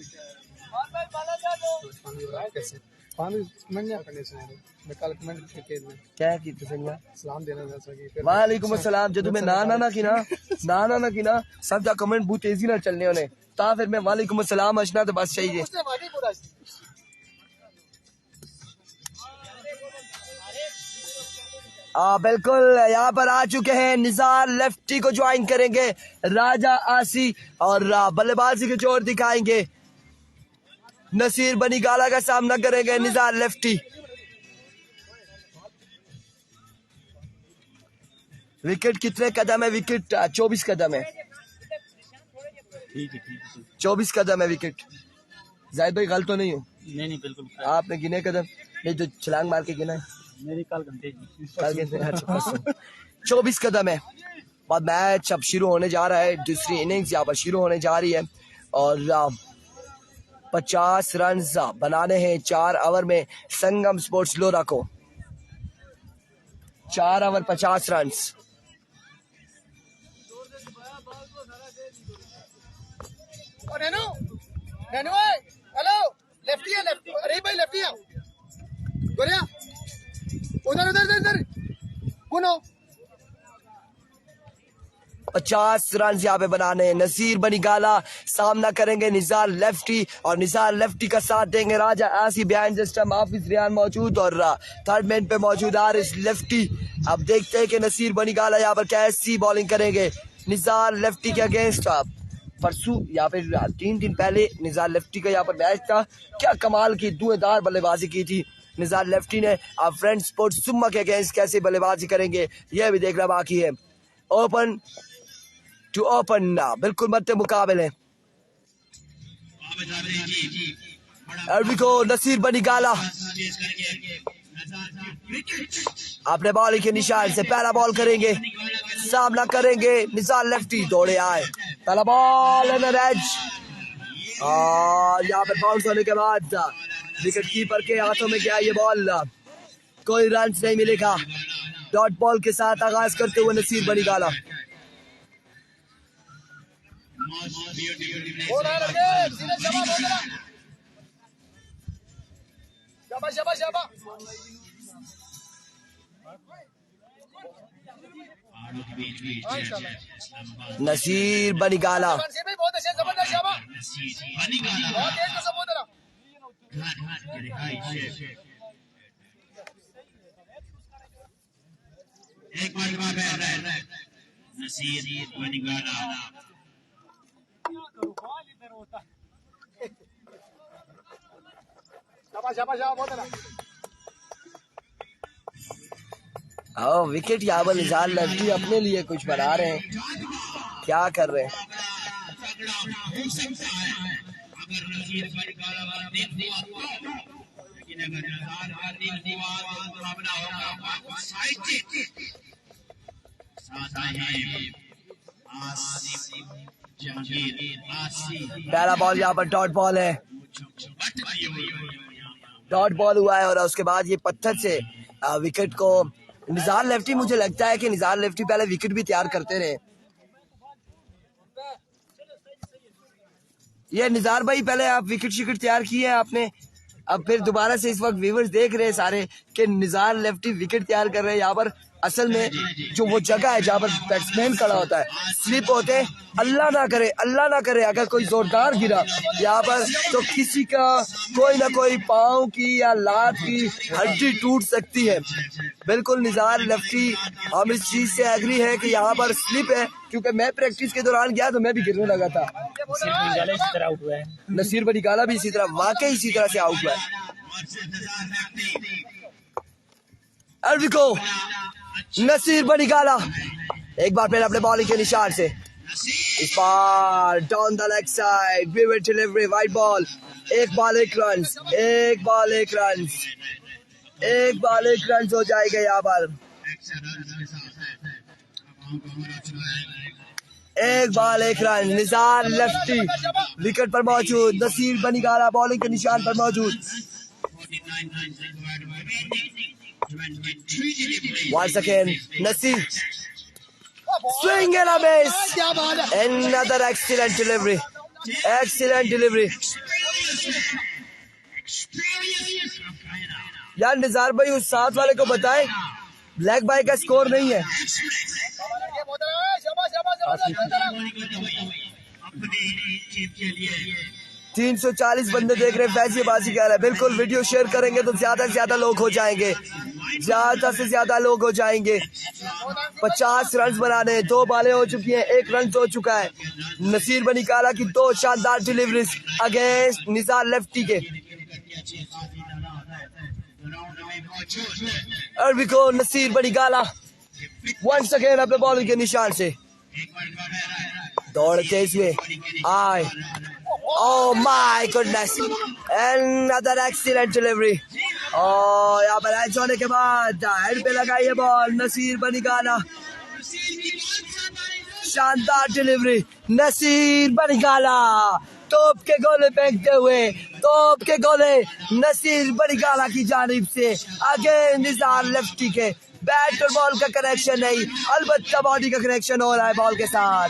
क्या की वालेकुम अस्सलाम। जो तुम्हें ना की ना सब कमेंट बहुत तेजी ना चलने होने ता फिर मैं वालेकुम अस्सलाम अचना तो बस चाहिए। बिल्कुल यहाँ पर आ चुके हैं निज़ार लेफ्टी को ज्वाइन करेंगे राजा आसी और बल्लेबाजी के जोर दिखाएंगे। नसीर बनीगाला का सामना करेंगे निज़ार लेफ्टी। विकेट कितने कदम है? विकेट 24 कदम है। ठीक है 24 कदम है विकेट। जाहिद भाई गलत तो नहीं हो? नहीं बिल्कुल आपने गिने कदम? नहीं तो छलांग मार के गिना है। मेरी कल घंटे 24 कदम है। और मैच अब शुरू होने जा रहा है। दूसरी इनिंग्स यहाँ पर शुरू होने जा रही है और 50 रन बनाने हैं 4 ओवर में संगम स्पोर्ट्स लोरा को। 4 ओवर 50 रन। हेलो लेफ्टी है लेफ्टी। अरे भाई लेफ्टी है गोरिया उधर उधर उधर कौन 50 रन यहाँ पे बनाने हैं। नसीर बनीगाला सामना करेंगे निज़ार लेफ्टी और निज़ार लेफ्टी का साथ देंगे राजा आसी। बिहाइंड द स्टंप हाफिज रियान मौजूद और थर्ड मैन पे मौजूद आरिस लेफ्टी। अब देखते हैं कि नसीर बनीगाला यहाँ पर कैसी बॉलिंग करेंगे निज़ार लेफ्टी के अगेंस्ट। परसों यहाँ पे 3 दिन पहले निज़ार लेफ्टी का यहाँ पर मैच था। क्या कमाल की धुएंधार बल्लेबाजी की थी निज़ार लेफ्टी ने। अब फ्रेंड स्पोर्ट्स सुम्मा के अगेंस्ट कैसे बल्लेबाजी करेंगे यह भी देखना बाकी है। ओपन टू ओपन बिल्कुल मध्य मुकाबले। नसीर बनीगाला अपने बॉलिंग के निशान से पहला बॉल करेंगे। सामना करेंगे निज़ार लेफ्टी। दौड़े आए पहला बॉल एज और यहाँ पर बाउंस होने के बाद विकेट कीपर के हाथों में गया ये बॉल। कोई रन नहीं मिलेगा। डॉट बॉल के साथ आगाज करते हुए नसीर बनीगाला। नसीर बनीगाला बहुत अच्छे जबरदस्त एक बार नसीर बनीगाला विकेट यहाँ पर निज़ार लेफ्टी अपने लिए कुछ बना रहे हैं। क्या कर रहे हैं? पहला बॉल यहाँ पर डॉट बॉल है। डॉट बॉल हुआ है और उसके बाद ये पत्थर से विकेट को निज़ार लेफ्टी। मुझे लगता है कि निज़ार लेफ्टी पहले विकेट भी तैयार करते रहे। ये निज़ार भाई पहले आप विकेट शिकेट तैयार किए हैं आपने, अब फिर दोबारा से इस वक्त व्यूवर्स देख रहे हैं सारे कि निज़ार लेफ्टी विकेट तैयार कर रहे हैं। यहाँ पर असल में जो वो जगह है जहाँ पर बैट्समैन खड़ा होता है स्लिप होते हैं। अल्लाह ना करे अगर कोई जोरदार गिरा यहाँ पर तो किसी का कोई ना कोई पाँव की या लात की हड्डी टूट सकती है। बिल्कुल निज़ार लेफ्टी हम इस चीज से एग्री है कि यहाँ पर स्लिप है, क्योंकि मैं प्रैक्टिस के दौरान गया तो मैं भी गिरने लगा था। नसीर बनीगाला भी इसी तरह वाकई इसी तरह से आउट हुआ है। नसीर बनीगाला एक बार फिर अपने बॉलिंग के निशान से इस बार down the leg side vivid delivery wide ball. एक बॉल एक रन हो जाएगा यहाँ पर। एक बॉल एक रन। निज़ार लेफ्टी विकेट पर मौजूद, नसीर बनीगाला बॉलिंग के निशान पर मौजूद। Once again, Nasir swing and a miss. Another excellent delivery. यार निज़ार भाई उस साथ वाले को बताएं ब्लैक बाय का स्कोर नहीं है। 340 बंदे देख रहे हैं। फैजी बाजी कह रहा है बिल्कुल वीडियो शेयर करेंगे तो ज्यादा से ज्यादा लोग हो जाएंगे। ज्यादा से ज्यादा लोग हो जाएंगे। 50 रन बनाने, 2 बालें हो चुकी हैं, 1 रन हो चुका है। नसीर बनी काला की 2 शानदार डिलीवरीज अगेंस्ट निसार लेफ्टी के। अरबिको नसीर बनी काला वंस अगेन अपने बॉलिंग के निशान से दौड़ते हुए आए। Oh my goodness! Another excellent delivery. और यहाँ पर एच होने के बाद हेड पे लगा ये बॉल नसीर बनी गाना। शानदार डिलीवरी नसीर बनी गाला, तोप के गोले फेंकते हुए, तोप के गोले नसीर बनी गाला की जानिब से अगेन निसार लेफ्टी के। बैट और बॉल का कनेक्शन नहीं, अलबत्ता बॉडी का कनेक्शन हो रहा है बॉल के साथ।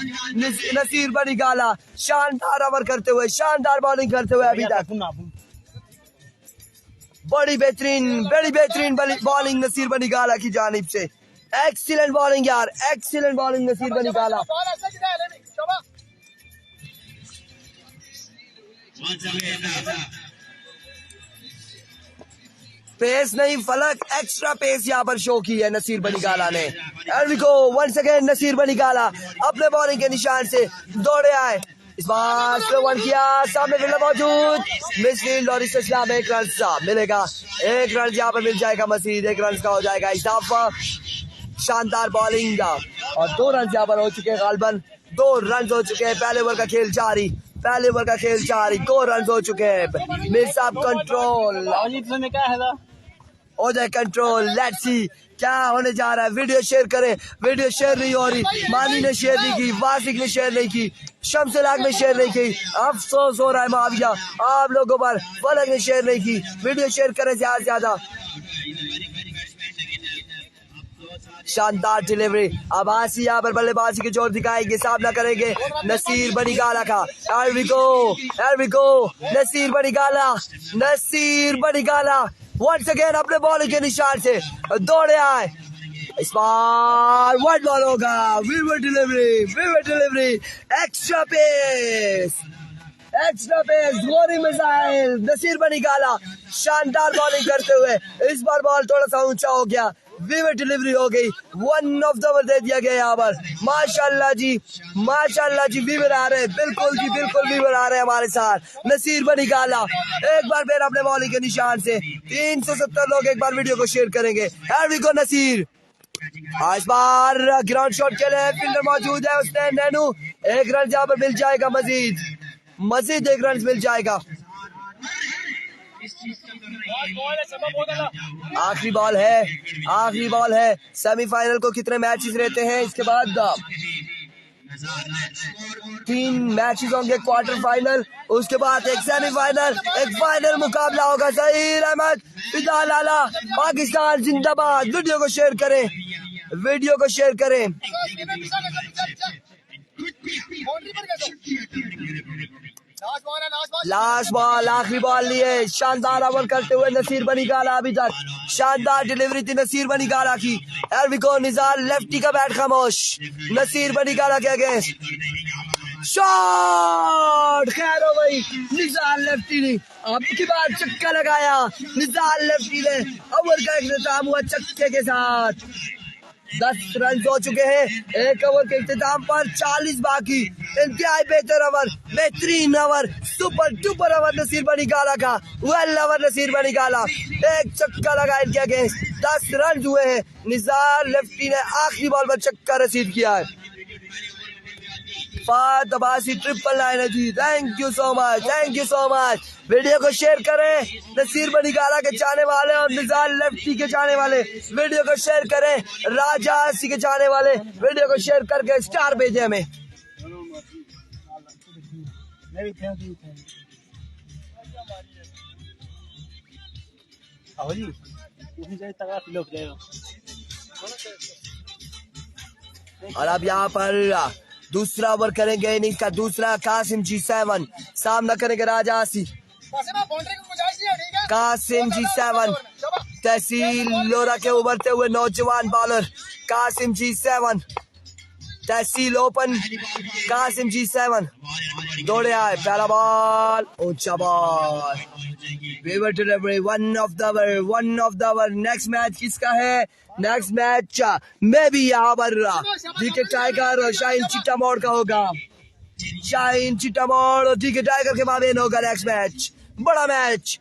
नसीर बनी गाला शानदार ओवर करते हुए, शानदार बॉलिंग करते हुए अभी तक बड़ी बेहतरीन बॉलिंग नसीर बनी गाला की जानिब से। एक्सीलेंट बॉलिंग यार, एक्सीलेंट बॉलिंग नसीर बनी गाला। पेस नहीं फलक, एक्स्ट्रा पेस यहाँ पर शो की है नसीर बनी गाला ने। वंस अगेन नसीर बनी गाला अपने बॉलिंग के निशान से दौड़े आए। इस बार स्लो वन किया, सामने फील्डर मौजूद, मिस फील्ड और इस सिलसिला में 1 रन मिलेगा। 1 रन यहाँ पर मिल जाएगा मजीद, 1 रन का हो जाएगा इजाफा। शानदार बॉलिंग का और 2 रन यहाँ पर हो चुके हैं, गालबन 2 रन हो चुके हैं। पहले ओवर का खेल जारी, 2 रन हो चुके हैं। मिस साहब कंट्रोल हो जाए, कंट्रोल। लेट्स सी क्या होने जा रहा है। वीडियो शेयर करें, वीडियो शेयर नहीं हो रही। मानी ने शेयर नहीं की, वासिक ने शेयर नहीं की, शमसलाग ने शेयर नहीं की। अफसोस हो रहा है माविया आप लोगों पर, फलक ने शेयर नहीं की। वीडियो शेयर करें ज्यादा से ज्यादा। शानदार डिलीवरी, अब्बासी यहाँ पर बल्लेबाजी के जोर दिखाएंगे, सामना करेंगे नसीर बनी गाला का। नसीर बनी गाला वंस अगेन अपने बॉलिंग के निशान से दौड़े आए। इस बार 1 बॉल होगा। विवर delivery, extra pace, glory missile Naseer Bani Gala शानदार बॉलिंग करते हुए। इस बार बॉल थोड़ा सा ऊंचा हो गया, विवर डिलीवरी हो गई, 1 ऑफ द ओवर दे दिया गया यहाँ पर। माशाल्लाह जी विवर आ रहे हैं, बिल्कुल विवर आ रहे हैं हमारे साथ। नसीर बनी गाला एक बार फिर अपने बॉलिंग के निशान से 370 लोग एक बार वीडियो को शेयर करेंगे। नसीर इस बार ग्राउंड शॉट के लिए फील्डर मौजूद है, उसने नैनू 1 रन यहाँ पर मिल जाएगा, मजीद 1 रन मिल जाएगा। आखिरी बॉल है। सेमीफाइनल को कितने मैचेस रहते हैं इसके बाद? 3 मैचेस होंगे, क्वार्टर फाइनल, उसके बाद एक सेमीफाइनल, एक फाइनल मुकाबला होगा। ज़हीर अहमद, बिलाल आला, पाकिस्तान जिंदाबाद। वीडियो को शेयर करें। लास्ट बॉल, आखिरी बॉल लिए शानदार ओवर करते हुए नसीर बनी गाला। अभी तक शानदार डिलीवरी थी नसीर बनी गाला की। एल्विको निसार लेफ्टी का बैट खामोश। नसीर बनी गाला के अगेंस्ट शॉट, खैर हो गई। निसार लेफ्टी ने अब की बार चक्का लगाया। निसार लेफ्टी ने ओवर का इख्तिताम हुआ चक्के के साथ। 10 रन हो चुके हैं 1 ओवर के इख्तिताम पर, 40 बाकी। इंतहाई बेहतरीन over, super duper over Naseer Bani Gala का। वेल ओवर नसीर बनी गाला, 1 चक्का लगा इनके अगेंस्ट, 10 रन हुए हैं। निसार लेफ्टी ने आखिरी बॉल पर चक्का रसीद किया है। फात अब्बासी 999 है जी। Thank you so much. Video को शेयर करें, नसीर बनी गाला के चाहने वाले और निसार लेफ्टी के चाहने वाले वीडियो को शेयर करें। राजा आसी के चाहने वाले वीडियो को शेयर करके स्टार भेजे हमें। और अब यहाँ पर दूसरा ओवर करेंगे इनिंग्स का दूसरा। कासिम G7 सामना करेंगे राजा आसी। कासिम G7 तहसील लोरा के उभरते हुए नौजवान बॉलर कासिम G7 तहसील ओपन, कासिम G7 दौड़े आए, पहला बॉल, ऊंचा बॉल, वीवर delivery, one of the over. Next match किसका है? नेक्स्ट मैच मैं भी यहाँ पर डीके टाइगर और शाहीन चिट्टामोड़ का होगा। शाहीन चिट्टामोड़ और डीके टाइगर के माबेन होगा नेक्स्ट मैच। बड़ा मैच,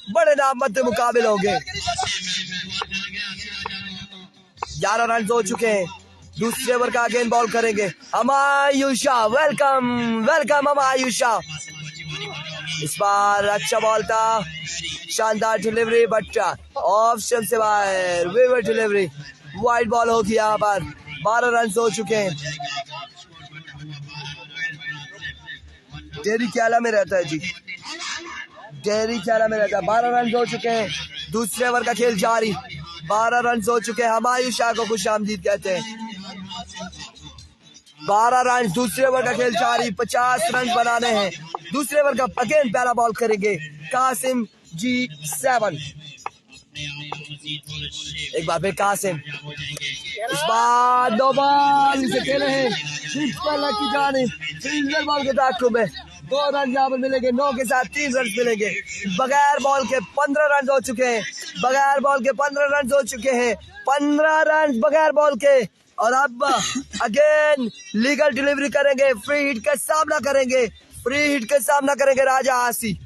बड़े नाम मत मुकाबले होंगे। 11 रन हो चुके हैं। दूसरे ओवर का अगेन बॉल करेंगे हमायूं शाह। वेलकम हमायूं शाह। इस बार अच्छा बॉल था, शानदार डिलीवरी, बट ऑफ स्टंप से बाहर, वीवर डिलीवरी, वाइड बॉल होगी यहाँ पर। 12 रन हो चुके हैं। डेरी ख्याला में रहता है जी, डेरी ख्याला में रहता है। 12 रन हो चुके हैं। दूसरे ओवर का खेल जारी, 12 रन हो चुके हैं। हमायूं शाह को खुश आमदीद कहते हैं। 12 रन, दूसरे ओवर का खेल जारी, 50 रन बनाने हैं। दूसरे ओवर का अगेन पहला बॉल करेंगे कासिम G7। एक बार फिर कासिम, इस बार 2 बॉल से खेले हैं की जानिब, फील्डर बॉल के ताक़ुब में 2 रन यहाँ पर मिलेंगे। 9 के साथ 3 रन मिलेंगे। बगैर बॉल के 15 रन हो चुके हैं। 15 रन बगैर बॉल के। और अब अगेन लीगल डिलीवरी करेंगे, फ्री हिट का सामना करेंगे राजा आसी।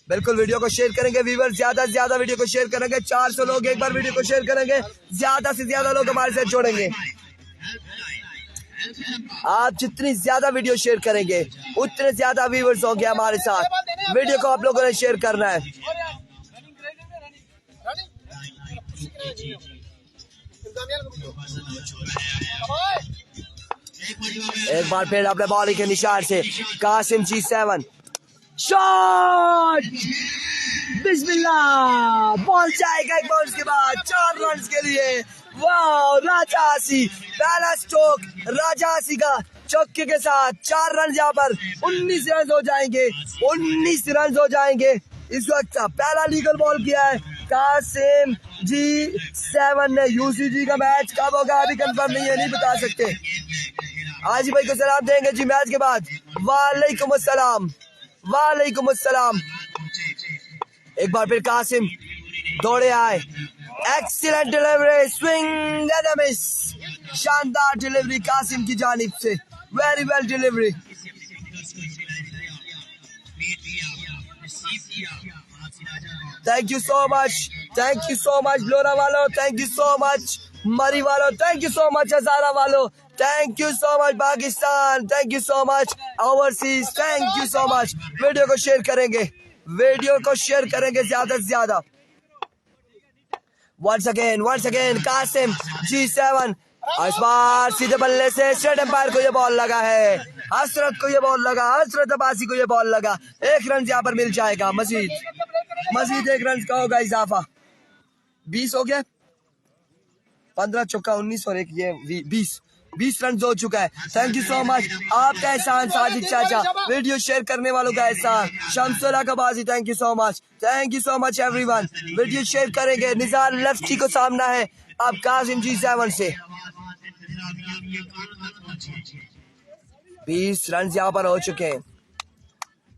बिल्कुल वीडियो को शेयर करेंगे व्यूअर, ज्यादा से ज्यादा वीडियो को शेयर करेंगे। 400 लोग एक बार वीडियो को शेयर करेंगे, ज्यादा से ज्यादा लोग हमारे साथ जोड़ेंगे। आप जितनी ज्यादा वीडियो शेयर करेंगे उतने ज्यादा व्यूअर्स होंगे हमारे साथ। वीडियो को आप लोगों ने शेयर करना है। एक बार फिर अपने बॉलिंग के निशान से कासिम G7, शॉट, बिस्मिल्लाह, बॉल जाएगा एक बाउंस के बाद 4 रन के लिए। वाह, राजा आसी, पहला स्ट्रोक राजा आसी का चौके के साथ 4 रन यहाँ पर। 19 रन हो जाएंगे। इस वक्त पहला लीगल बॉल किया है कासिम G7 ने। UCG का मैच कब होगा अभी कंफर्म नहीं है, नहीं बता सकते। आजी भाई को सलाम देंगे जी मैच के बाद। वालेकुम अस्सलाम। एक बार फिर कासिम दौड़े आए, excellent delivery, swing and miss, शानदार डिलीवरी कासिम की जानिब से, very well delivery. Thank you so much Lora वालों, thank you so much Murree वालों, thank you so much Hazara वालों, thank you so much Pakistan, thank you so much overseas, thank you so much. Video को share करेंगे ज्यादा से ज्यादा। Once again Qasim G7। इस बार सीधे बल्ले से स्ट्रेट एम्पायर को ये बॉल लगा है, हसरत अब्बासी को ये बॉल लगा। 1 रन यहाँ पर मिल जाएगा। मजीद 1 रन का होगा इजाफा। 20 हो गया, 15 चौका 19 और 1 ये 20 रन हो चुका है। Thank you so much. आपका एहसान साजिद चाचा, वीडियो शेयर करने वालों का एहसान, शमसुल्लाह का बाजी, thank you so much everyone. Video share करेंगे। निज़ार लेफ्टी को सामना है अब कासिम G7 से। 20 रन यहाँ पर हो चुके हैं।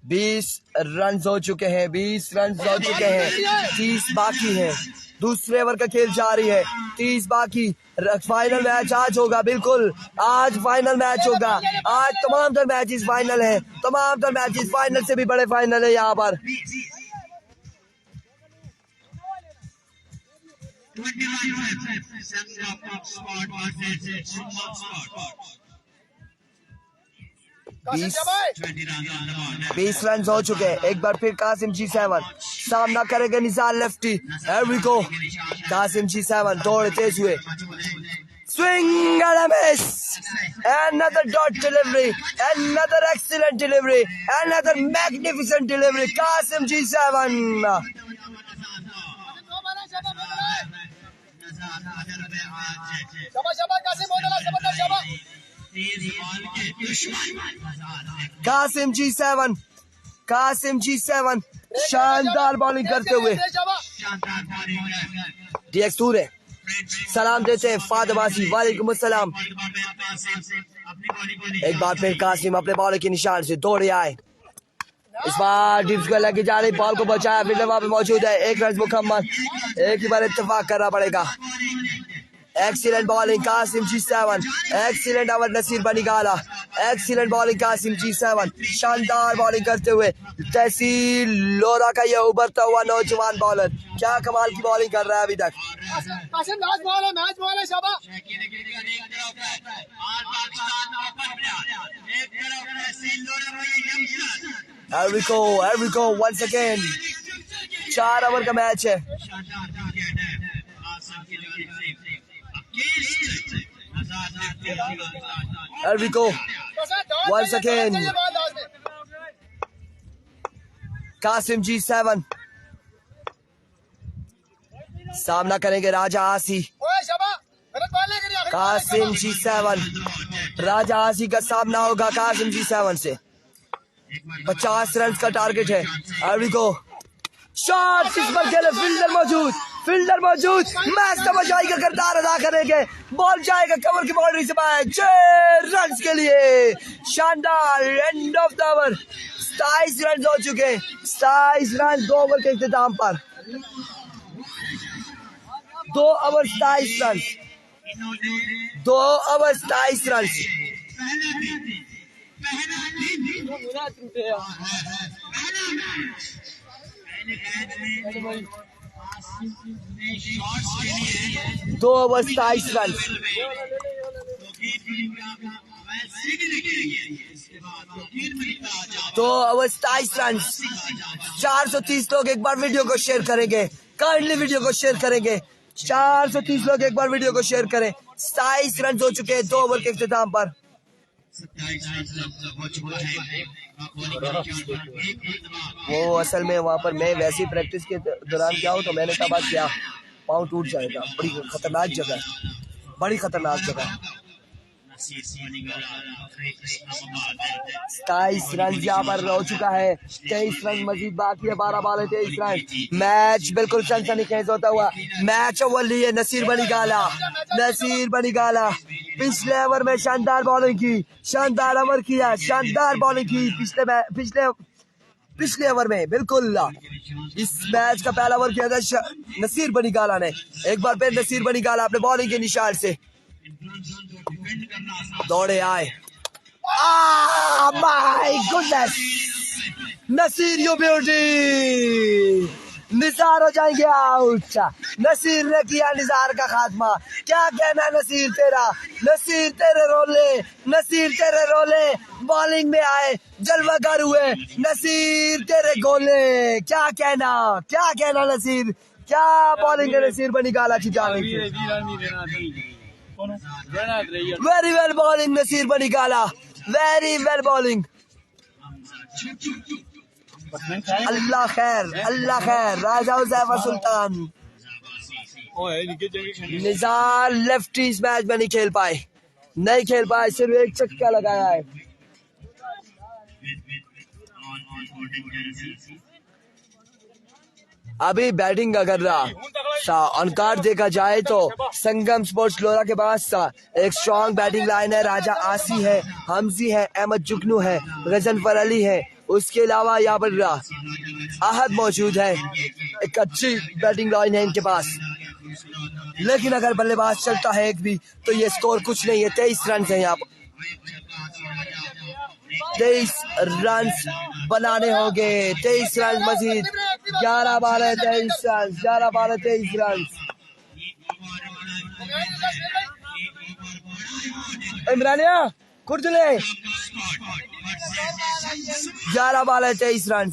20 रन हो चुके हैं। 30 बाकी हैं। दूसरे ओवर का खेल जारी है, 30 बाकी। फाइनल मैच आज होगा, बिल्कुल आज फाइनल मैच होगा। आज तमाम तर मैचेस फाइनल हैं, तमाम तर मैचेस फाइनल से भी बड़े फाइनल है यहाँ पर। 20 रन हो चुके हैं। एक बार फिर कासिम G7 सामना करेंगे निज़ार लेफ्टी। एवरिको कासिम G7 दौड़ तेज हुए, swing and a miss, another dot delivery, another excellent delivery, another magnificent delivery. Kasim G7. Kasim G7 शानदार बॉलिंग करते हुए DX टूर है। सलाम देते हैं फाद अब्बासी, वालेकुम अस्सलाम। एक बार फिर कासिम अपने बॉल के निशान से दौड़े आए। इस बार डिप्स को लेके जा रही, बॉल को बचाया, फिर वहां पे मौजूद है। एक रन मुकम्मल, एक ही बार इत्तेफाक करना पड़ेगा। Excellent bowling Qasim G7, excellent over Naseer Banigala, excellent bowling Qasim G7, शानदार बॉलिंग करते हुए तहसील लोरा का यह उभरता हुआ नौजवान बॉलर क्या कमाल की बॉलिंग कर रहा है अभी तक। कासिम लास्ट बॉल है, मैच बॉल है, शाबाश। Here we go once again। 4 over का मैच है। Here we go once again। Qasim G7 सामना करेंगे राजा आसी। कासिम G7, राजा आसी का सामना होगा कासिम G7 से। 50 रन का टारगेट है। Here we go, शॉट, इस पर खेले, फील्डर मौजूद, मैच तमाशाई का किरदार अदा करेंगे। बॉल जाएगा कवर की बाउंड्री से बाहर, 6 रन के लिए। शानदार and of the over. 27 run हो चुके, 27 रन 2 ओवर के इख्तिताम पर। 2 ओवर 27 रन, 2 ओवर 27 रन। दो ओवर 27 रन। 2 over 27 run. 430 लोग एक बार वीडियो को शेयर करेंगे, काइंडली वीडियो को शेयर करेंगे। 430 लोग एक बार वीडियो को शेयर करें। 27 रन हो चुके हैं 2 ओवर के इख्तिताम पर। वो असल में वहाँ पर मैं वैसी प्रैक्टिस के दौरान क्या हो तो मैंने कहा क्या पाँव टूट जाएगा। बड़ी खतरनाक जगह, बड़ी खतरनाक जगह। 27 रन यहाँ पर हो चुका है। 23 रन मजीद बाकी है। 12 बॉल है, 23 रन। मैच बिल्कुल सनसनीखेज होता हुआ मैच अव्वल लिए नसीर बनीगाला। पिछले ओवर में शानदार बॉलिंग की, शानदार ओवर किया, शानदार बॉलिंग की पिछले ओवर में। बिल्कुल इस मैच का पहला ओवर किया था नसीर बनीगाला ने। एक बार फिर नसीर बनीगाला अपने बॉलिंग के निशान से दौड़े आए। My goodness, Naseer you beauty. Nisar हो जाएंगे आउट। नसीर ने किया निसार का खात्मा। क्या कहना नसीर तेरा, नसीर तेरे रोले बॉलिंग में आए, जलवागर हुए नसीर तेरे गोले। क्या कहना नसीर, क्या बॉलिंग है नसीर बनीगाला की जाने की। Very well bowling Naseer Banigala, very well bowling. Allah खैर राजा हुज़ैफा सुल्तान। निज़ार लेफ्टी इस मैच में नहीं खेल पाए, सिर्फ एक छक्का लगाया है। अभी बैटिंग अगर ऑन कार्ड देखा जाए तो संगम स्पोर्ट्स लोरा के पास एक स्ट्रॉन्ग बैटिंग लाइन है। राजा आसी है, हमजी है, अहमद जुगनू है, गजनफर अली है। उसके अलावा यहाँ पर आहद मौजूद है। एक अच्छी बैटिंग लाइन है इनके पास, लेकिन अगर बल्लेबाज चलता है एक भी तो ये स्कोर कुछ नहीं है। 23 रन है यहाँ पर, 23 रन बनाने होंगे। 23 रन मजीद, 11 बॉल है 23 रन, 11 बॉल है 23 रन। इमरानिया कुर्दुले 11 बॉल है 23 रन।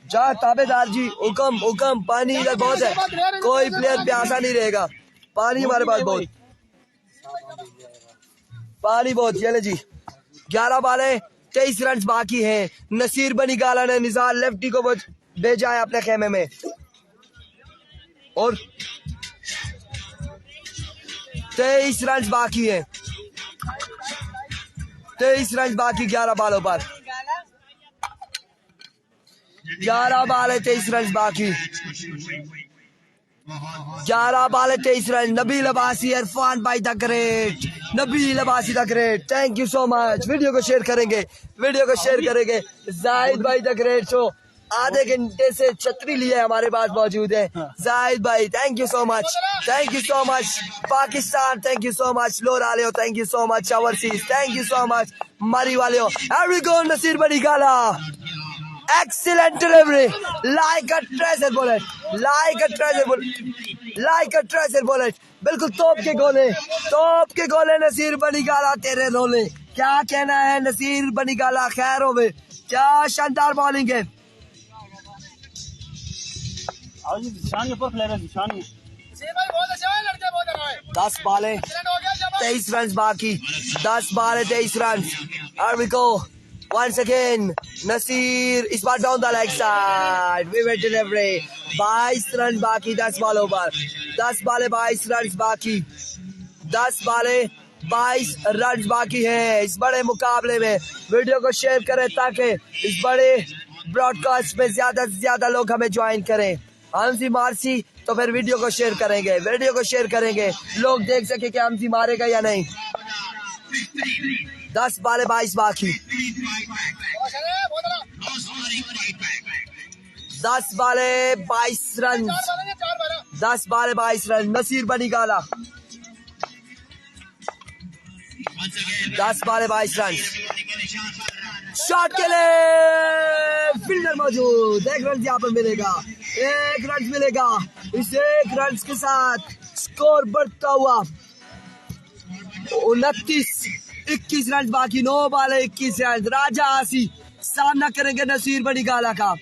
जा ताबेदार जी, हुक्म पानी इधर बहुत है, कोई प्लेयर प्यासा नहीं रहेगा। पानी हमारे पास बहुत, पानी बहुत। चले जी, 11 बॉल है 23 रन बाकी है। नसीर बनीगाला ने निज़ार लेफ्टी को भेजा है अपने खेमे में, और 23 रन बाकी है। 23 रन बाकी 11 बॉलों पर। 11 बॉल है 23 रन बाकी। 11 बाल 23 रन। नबील अब्बासी, इरफान भाई the great, Nabeel Abbasi the great, thank you so much. Video को शेयर करेंगे, वीडियो को शेयर करेंगे। जाहिद भाई द ग्रेट शो आधे घंटे से छतरी लिए हमारे पास मौजूद है। जाहिद भाई thank you so much, thank you so much. Pakistan thank you so much. लोरालियो thank you so much. Overseas thank you so much. Murree वालियो एवरीगो नसीर बड़ी गाला, excellent delivery, like a treasure bullet, like a treasure bullet, like a treasure bullet। बिल्कुल तोप के गोले नसीर बनी गाला तेरे रोले। क्या कहना है नसीर बनी गाला, खैर हो वे, क्या शानदार बॉलिंग है। निशान के ऊपर फ्लेवर निशान है। नसीर भाई बहुत अच्छा है, लड़के बहुत अच्छा है। 10 बाले एक्सीलेंट हो गया जबरदस्त। 23 रन बाकी, 10 बाले 23 run. Here we go once again, Nasir इस बार down the leg side, vivid delivery। 22 run बाकी, 10 बालों पर, 10 बाले 22 रन बाकी, 10 बाले 22 रन बाकी है इस बड़े मुकाबले में। वीडियो को शेयर करें ताकि इस बड़े ब्रॉडकास्ट में ज्यादा से ज्यादा लोग हमें ज्वाइन करें। हमजी मारसी तो फिर वीडियो को शेयर करेंगे, वीडियो को शेयर करेंगे, लोग देख सके कि हमजी मारेगा या नहीं। 10 बाले 22 बाकी, 10 बाले 22 रन, 10 बाले 22 रन। नसीर बनी गाला 10 बाले 22 रन। शॉट के लिए फील्डर मौजूद, 1 रन यहाँ पर मिलेगा, 1 रन मिलेगा। इस 1 रन के साथ स्कोर बढ़ता हुआ 29-21 रन बाकी, 9 बाले 21 रन। राजा आसी सामना करेंगे नसीर बड़ी गाला का।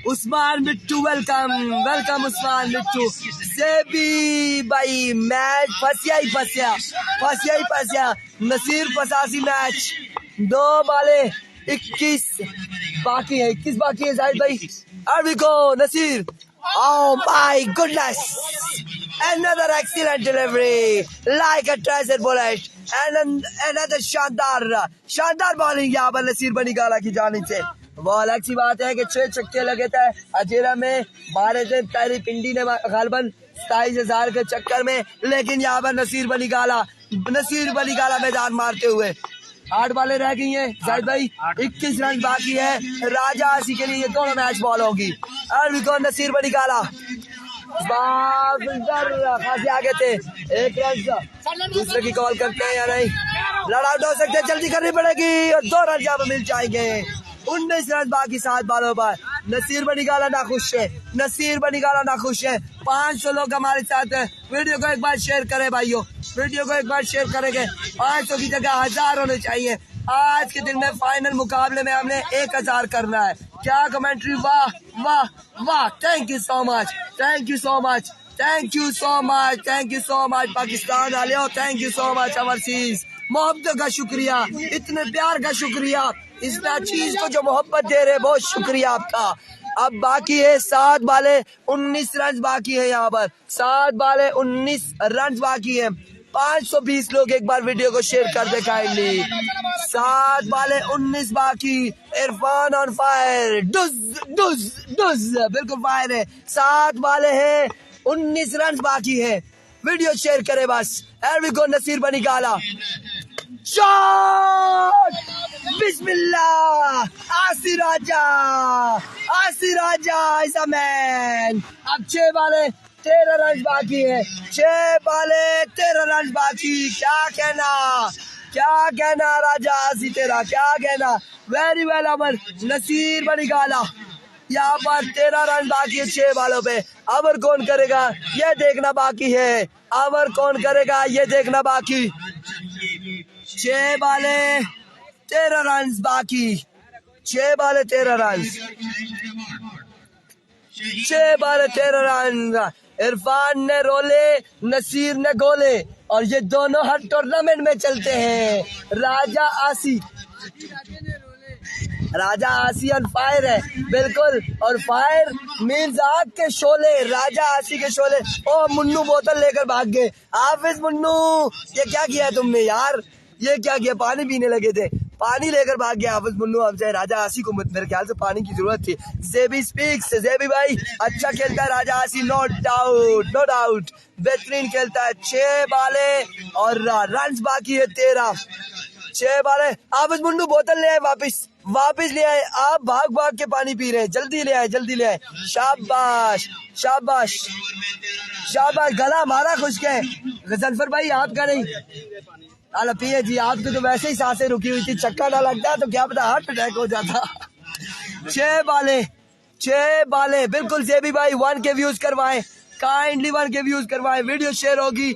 उस्मान मिट्टू वेलकम, वेलकम उस्मान मिट्टू। सेबी भाई मैच फंसिया ही फंसिया। नसीर 85 मैच, 9 बाले 21 बाकी है, 21 बाकी है जाहिद भाई। अभी को Naseer, oh my goodness, another excellent delivery, like a treasure bullet, and another शानदार बॉलिंग यहाँ पर नसीर बनी गाला की जानिब से। बहुत अच्छी बात है कि 6 छक्के लगे थे अजेरा में, मारे थे तारी पिंडी ने गालबन 27,000 के चक्कर में, लेकिन यहाँ पर नसीर बनी गाला मैदान मारते हुए। 8 बालें रह गई हैं जाहिद भाई, 21 रन बाकी है। राजा आसी के लिए ये दोनों मैच बॉल होगी। और नसीर बनी गाला खासी आगे थे, 1 रन दूसरे की कॉल करते हैं या नहीं, लड़ाई हो सकते, जल्दी करनी पड़ेगी और 2 रन यहाँ पर मिल जाएंगे। 19 रन बाकी 7 बालों पर। नसीर बनी गाला नाखुश है, नसीर बनी गाला नाखुश है। 500 लोग हमारे साथ हैं, वीडियो को एक बार शेयर करें भाइयों, वीडियो को एक बार शेयर करेंगे। 500 की जगह 1000 होने चाहिए। आज के दिन में फाइनल मुकाबले में हमने 1000 करना है। क्या कमेंट्री, वाह वाह वाह, thank you so much, thank you so much, thank you so much, thank you so much Pakistan वाले, thank you so much overseas. मोहब्बत का शुक्रिया, इतने प्यार का शुक्रिया, इस चीज को जो मोहब्बत दे रहे, बहुत शुक्रिया आपका। अब बाकी है 7 बाले 19 रन बाकी है यहाँ पर, 7 बाले 19 रन बाकी है। 520 लोग एक बार वीडियो को शेयर कर दे काइंडली। 7 बाले 19 बाकी, इरफान ऑन फायर, डुज बिल्कुल फायर है। 7 बाले हैं, 19 रन बाकी है, वीडियो शेयर करे बस। एवरीगो नसीर बनी गाला, शॉट, बिस्मिल्लाह, आसी राजा इज अ मैन। अब 6 बाले 13 रन बाकी है, 6 बाले 13 रन बाकी। क्या कहना राजा आसी तेरा, क्या कहना। वेरी वेल अमर, नसीर बनी गाला यहाँ पर 13 रन बाकी है 6 बालों पे। अवर कौन करेगा ये देखना बाकी है, अवर कौन करेगा ये देखना बाकी। 6 बाले 13 रन बाकी, 6 बाले 13 रन, 6 बाले 13 रन। इरफान ने रोले, नसीर ने गोले, और ये दोनों हर टूर्नामेंट में चलते हैं। राजा आसी ऑन फायर है बिल्कुल, और फायर मीन्स आग के शोले, राजा आसी के शोले। ओ मुन्नू बोतल लेकर भाग गए। हाफिज मुन्नू, ये क्या किया तुमने यार, ये क्या किया, पानी पीने लगे थे। पानी लेकर भाग गया हाफिज मुन्नू हमसे। राजा आसी को मेरे ख्याल से पानी की जरूरत थी। जेबी स्पीक्स, जेबी भाई अच्छा खेलता है राजा आसी, नो डाउट नो डाउट, बेहतरीन खेलता है। 6 बाले और रन बाकी है 13। 6 बाले। हाफिज मुन्नू बोतल ले आए, वापस ले आए। आप भाग भाग के पानी पी रहे हैं, जल्दी ले आए, जल्दी ले आए। शाबाश शाबाश शाबाश, गला हमारा खुश्क है। गजनफर भाई आपका नहीं, अला पिए जी, आपकी तो वैसे ही सांसें रुकी हुई थी, चक्का ना लगता तो क्या पता हार्ट अटैक हो जाता। 6 बाले बिल्कुल। जेबी भाई 1 के व्यूज करवाएं, काइंडली 1 के व्यूज करवाएं। वीडियो शेयर होगी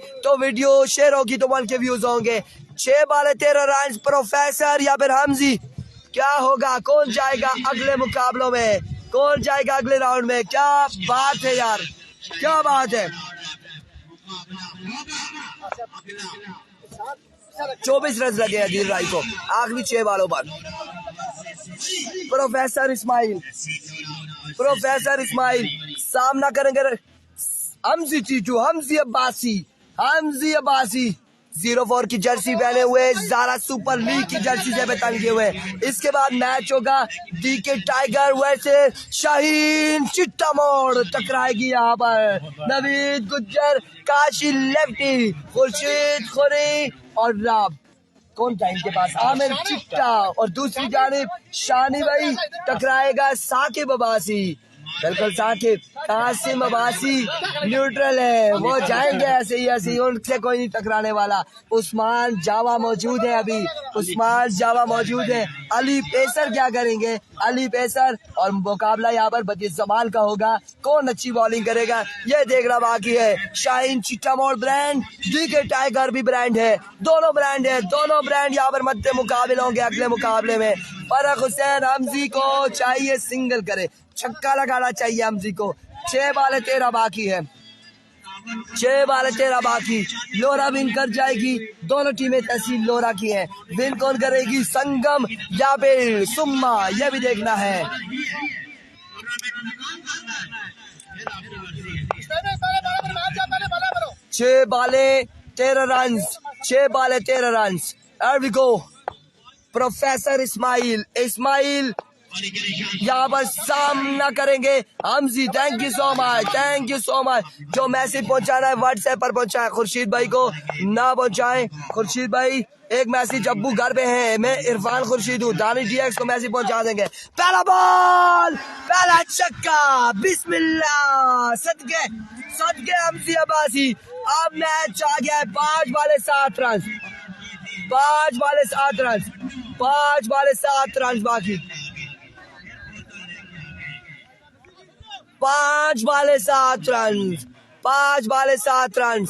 तो 1 के व्यूज होंगे। 6 बाले 13 रन। प्रोफेसर या फिर हमजी, क्या होगा? कौन जाएगा अगले मुकाबलों में? कौन जाएगा अगले राउंड में? क्या बात है यार, क्या बात है। 24 रन लगे अदील राय को आखिरी 6 बालों पर। प्रोफेसर इस्माइल सामना करेंगे हमजी चीचू, हमजी अब्बासी 04 की जर्सी पहने हुए, ज़ारा सुपर लीग की जर्सी से तंगे हुए। इसके बाद मैच होगा डीके टाइगर वर्सेस शाहीन चिट्टा मोड़। टकराएगी यहाँ पर नवीद गुज्जर, काशी लेफ्टी, खुर्शीद खुरी और कौन था इनके पास, आमिर चिट्टा। और दूसरी जानिब शानी भाई टकराएगा साकिब अब्बासी। बिल्कुल साकिब, कासिम अब्बासी न्यूट्रल है, वो जाएंगे ऐसे ही, उनसे कोई नहीं टकराने वाला। उस्मान जावा मौजूद है, अभी उस्मान जावा मौजूद है। अली पेसर क्या करेंगे? अली पेसर और मुकाबला यहाँ पर बदीस जमाल का होगा। कौन अच्छी बॉलिंग करेगा ये देखना बाकी है। शाहीन चिट्टा मोड़ ब्रांड, डीके टाइगर भी ब्रांड है, दोनों ब्रांड यहाँ पर मध्य मुकाबले होंगे अगले मुकाबले में। फरक हुसैन हमजी को चाहिए सिंगल करे, छक्का लगाना चाहिए हमजी को। 6 बाले 13 बाकी है, 6 बाले 13 बाकी। लोरा विन कर जाएगी, दोनों टीमें तहसील लोरा की हैं। विन कौन करेगी, संगम या फिर सुम्मा, यह भी देखना है। 6 बाले 13 रन, 6 बाले 13 run. Here we go। Professor Ismail यहाँ पर सामना करेंगे हमजी। Thank you so much. जो मैसेज पहुंचाना है व्हाट्सएप पर पहुंचाए, खुर्शीद भाई को ना पहुंचाएं। खुर्शीद भाई एक मैसेज, अब्बू घर पे हैं, मैं इरफान खुर्शीद हूँ, दानिश डीएक्स को मैसेज पहुंचा देंगे। पहला बॉल, पहला छक्का, बिस्मिल्लाह, सदके हमजी अब्बासी। अब मैच आ गया है 5 बाले 7 रन, 5 बाले 7 रन, 5 बाले 7 रन बाकी, 5 बाले 7 रन, 5 बाले 7 रन।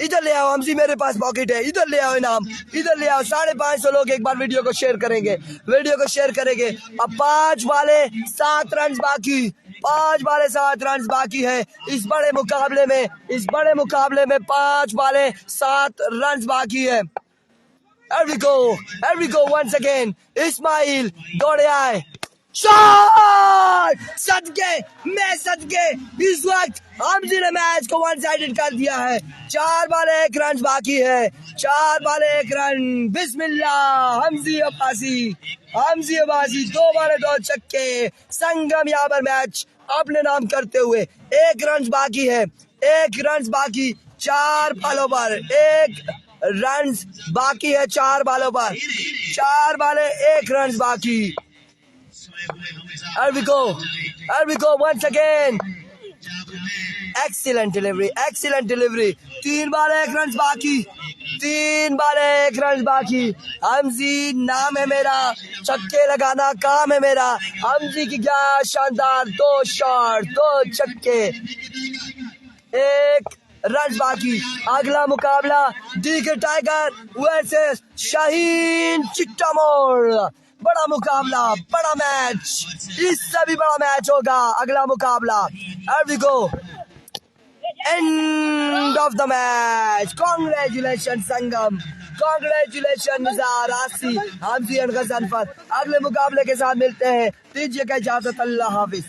इधर ले आओ हमजी, मेरे पास पॉकेट है, इधर ले आओ इनाम, इधर ले आओ। 550 लोग एक बार वीडियो को शेयर करेंगे, अब 5 बाले 7 रन बाकी, 5 बाले 7 रन बाकी है इस बड़े मुकाबले में 5 बाले 7 रन बाकी है। Here we go once again। Ismail दौड़े आए, शॉट, सदके इस वक्त हमजी ने मैच को 1 साइडेड कर दिया है। 4 बाले 1 रन बाकी है, 4 बाले 1 रन। बिस्मिल्लाह, हमजी अब्बासी 2 बाले 2 छक्के। संगम यहाँ पर मैच अपने नाम करते हुए 1 रन बाकी है, 1 रन बाकी 4 बालों पर, 1 रन बाकी है 4 बालों पर, 4 बाले 1 रन बाकी। Here we go once again। Excellent delivery। 3 बाले 1 रन बाकी, 3 बाले 1 रन बाकी। हमजी नाम है मेरा, छक्के लगाना काम है मेरा। हमजी की क्या शानदार 2 शॉट, 2 छक्के, 1 रन बाकी। अगला मुकाबला डीके टाइगर वर्सेस शाहीन चिट्टा मोड़। बड़ा मुकाबला, बड़ा मैच, इससे भी बड़ा मैच होगा अगला मुकाबला। Here we go। End of the match। Congratulations Sangam, congratulations Nizar, आसी, हमजी और गजनफर। अगले मुकाबले के साथ मिलते हैं, दीजिए इजाजत, अल्लाह हाफिज।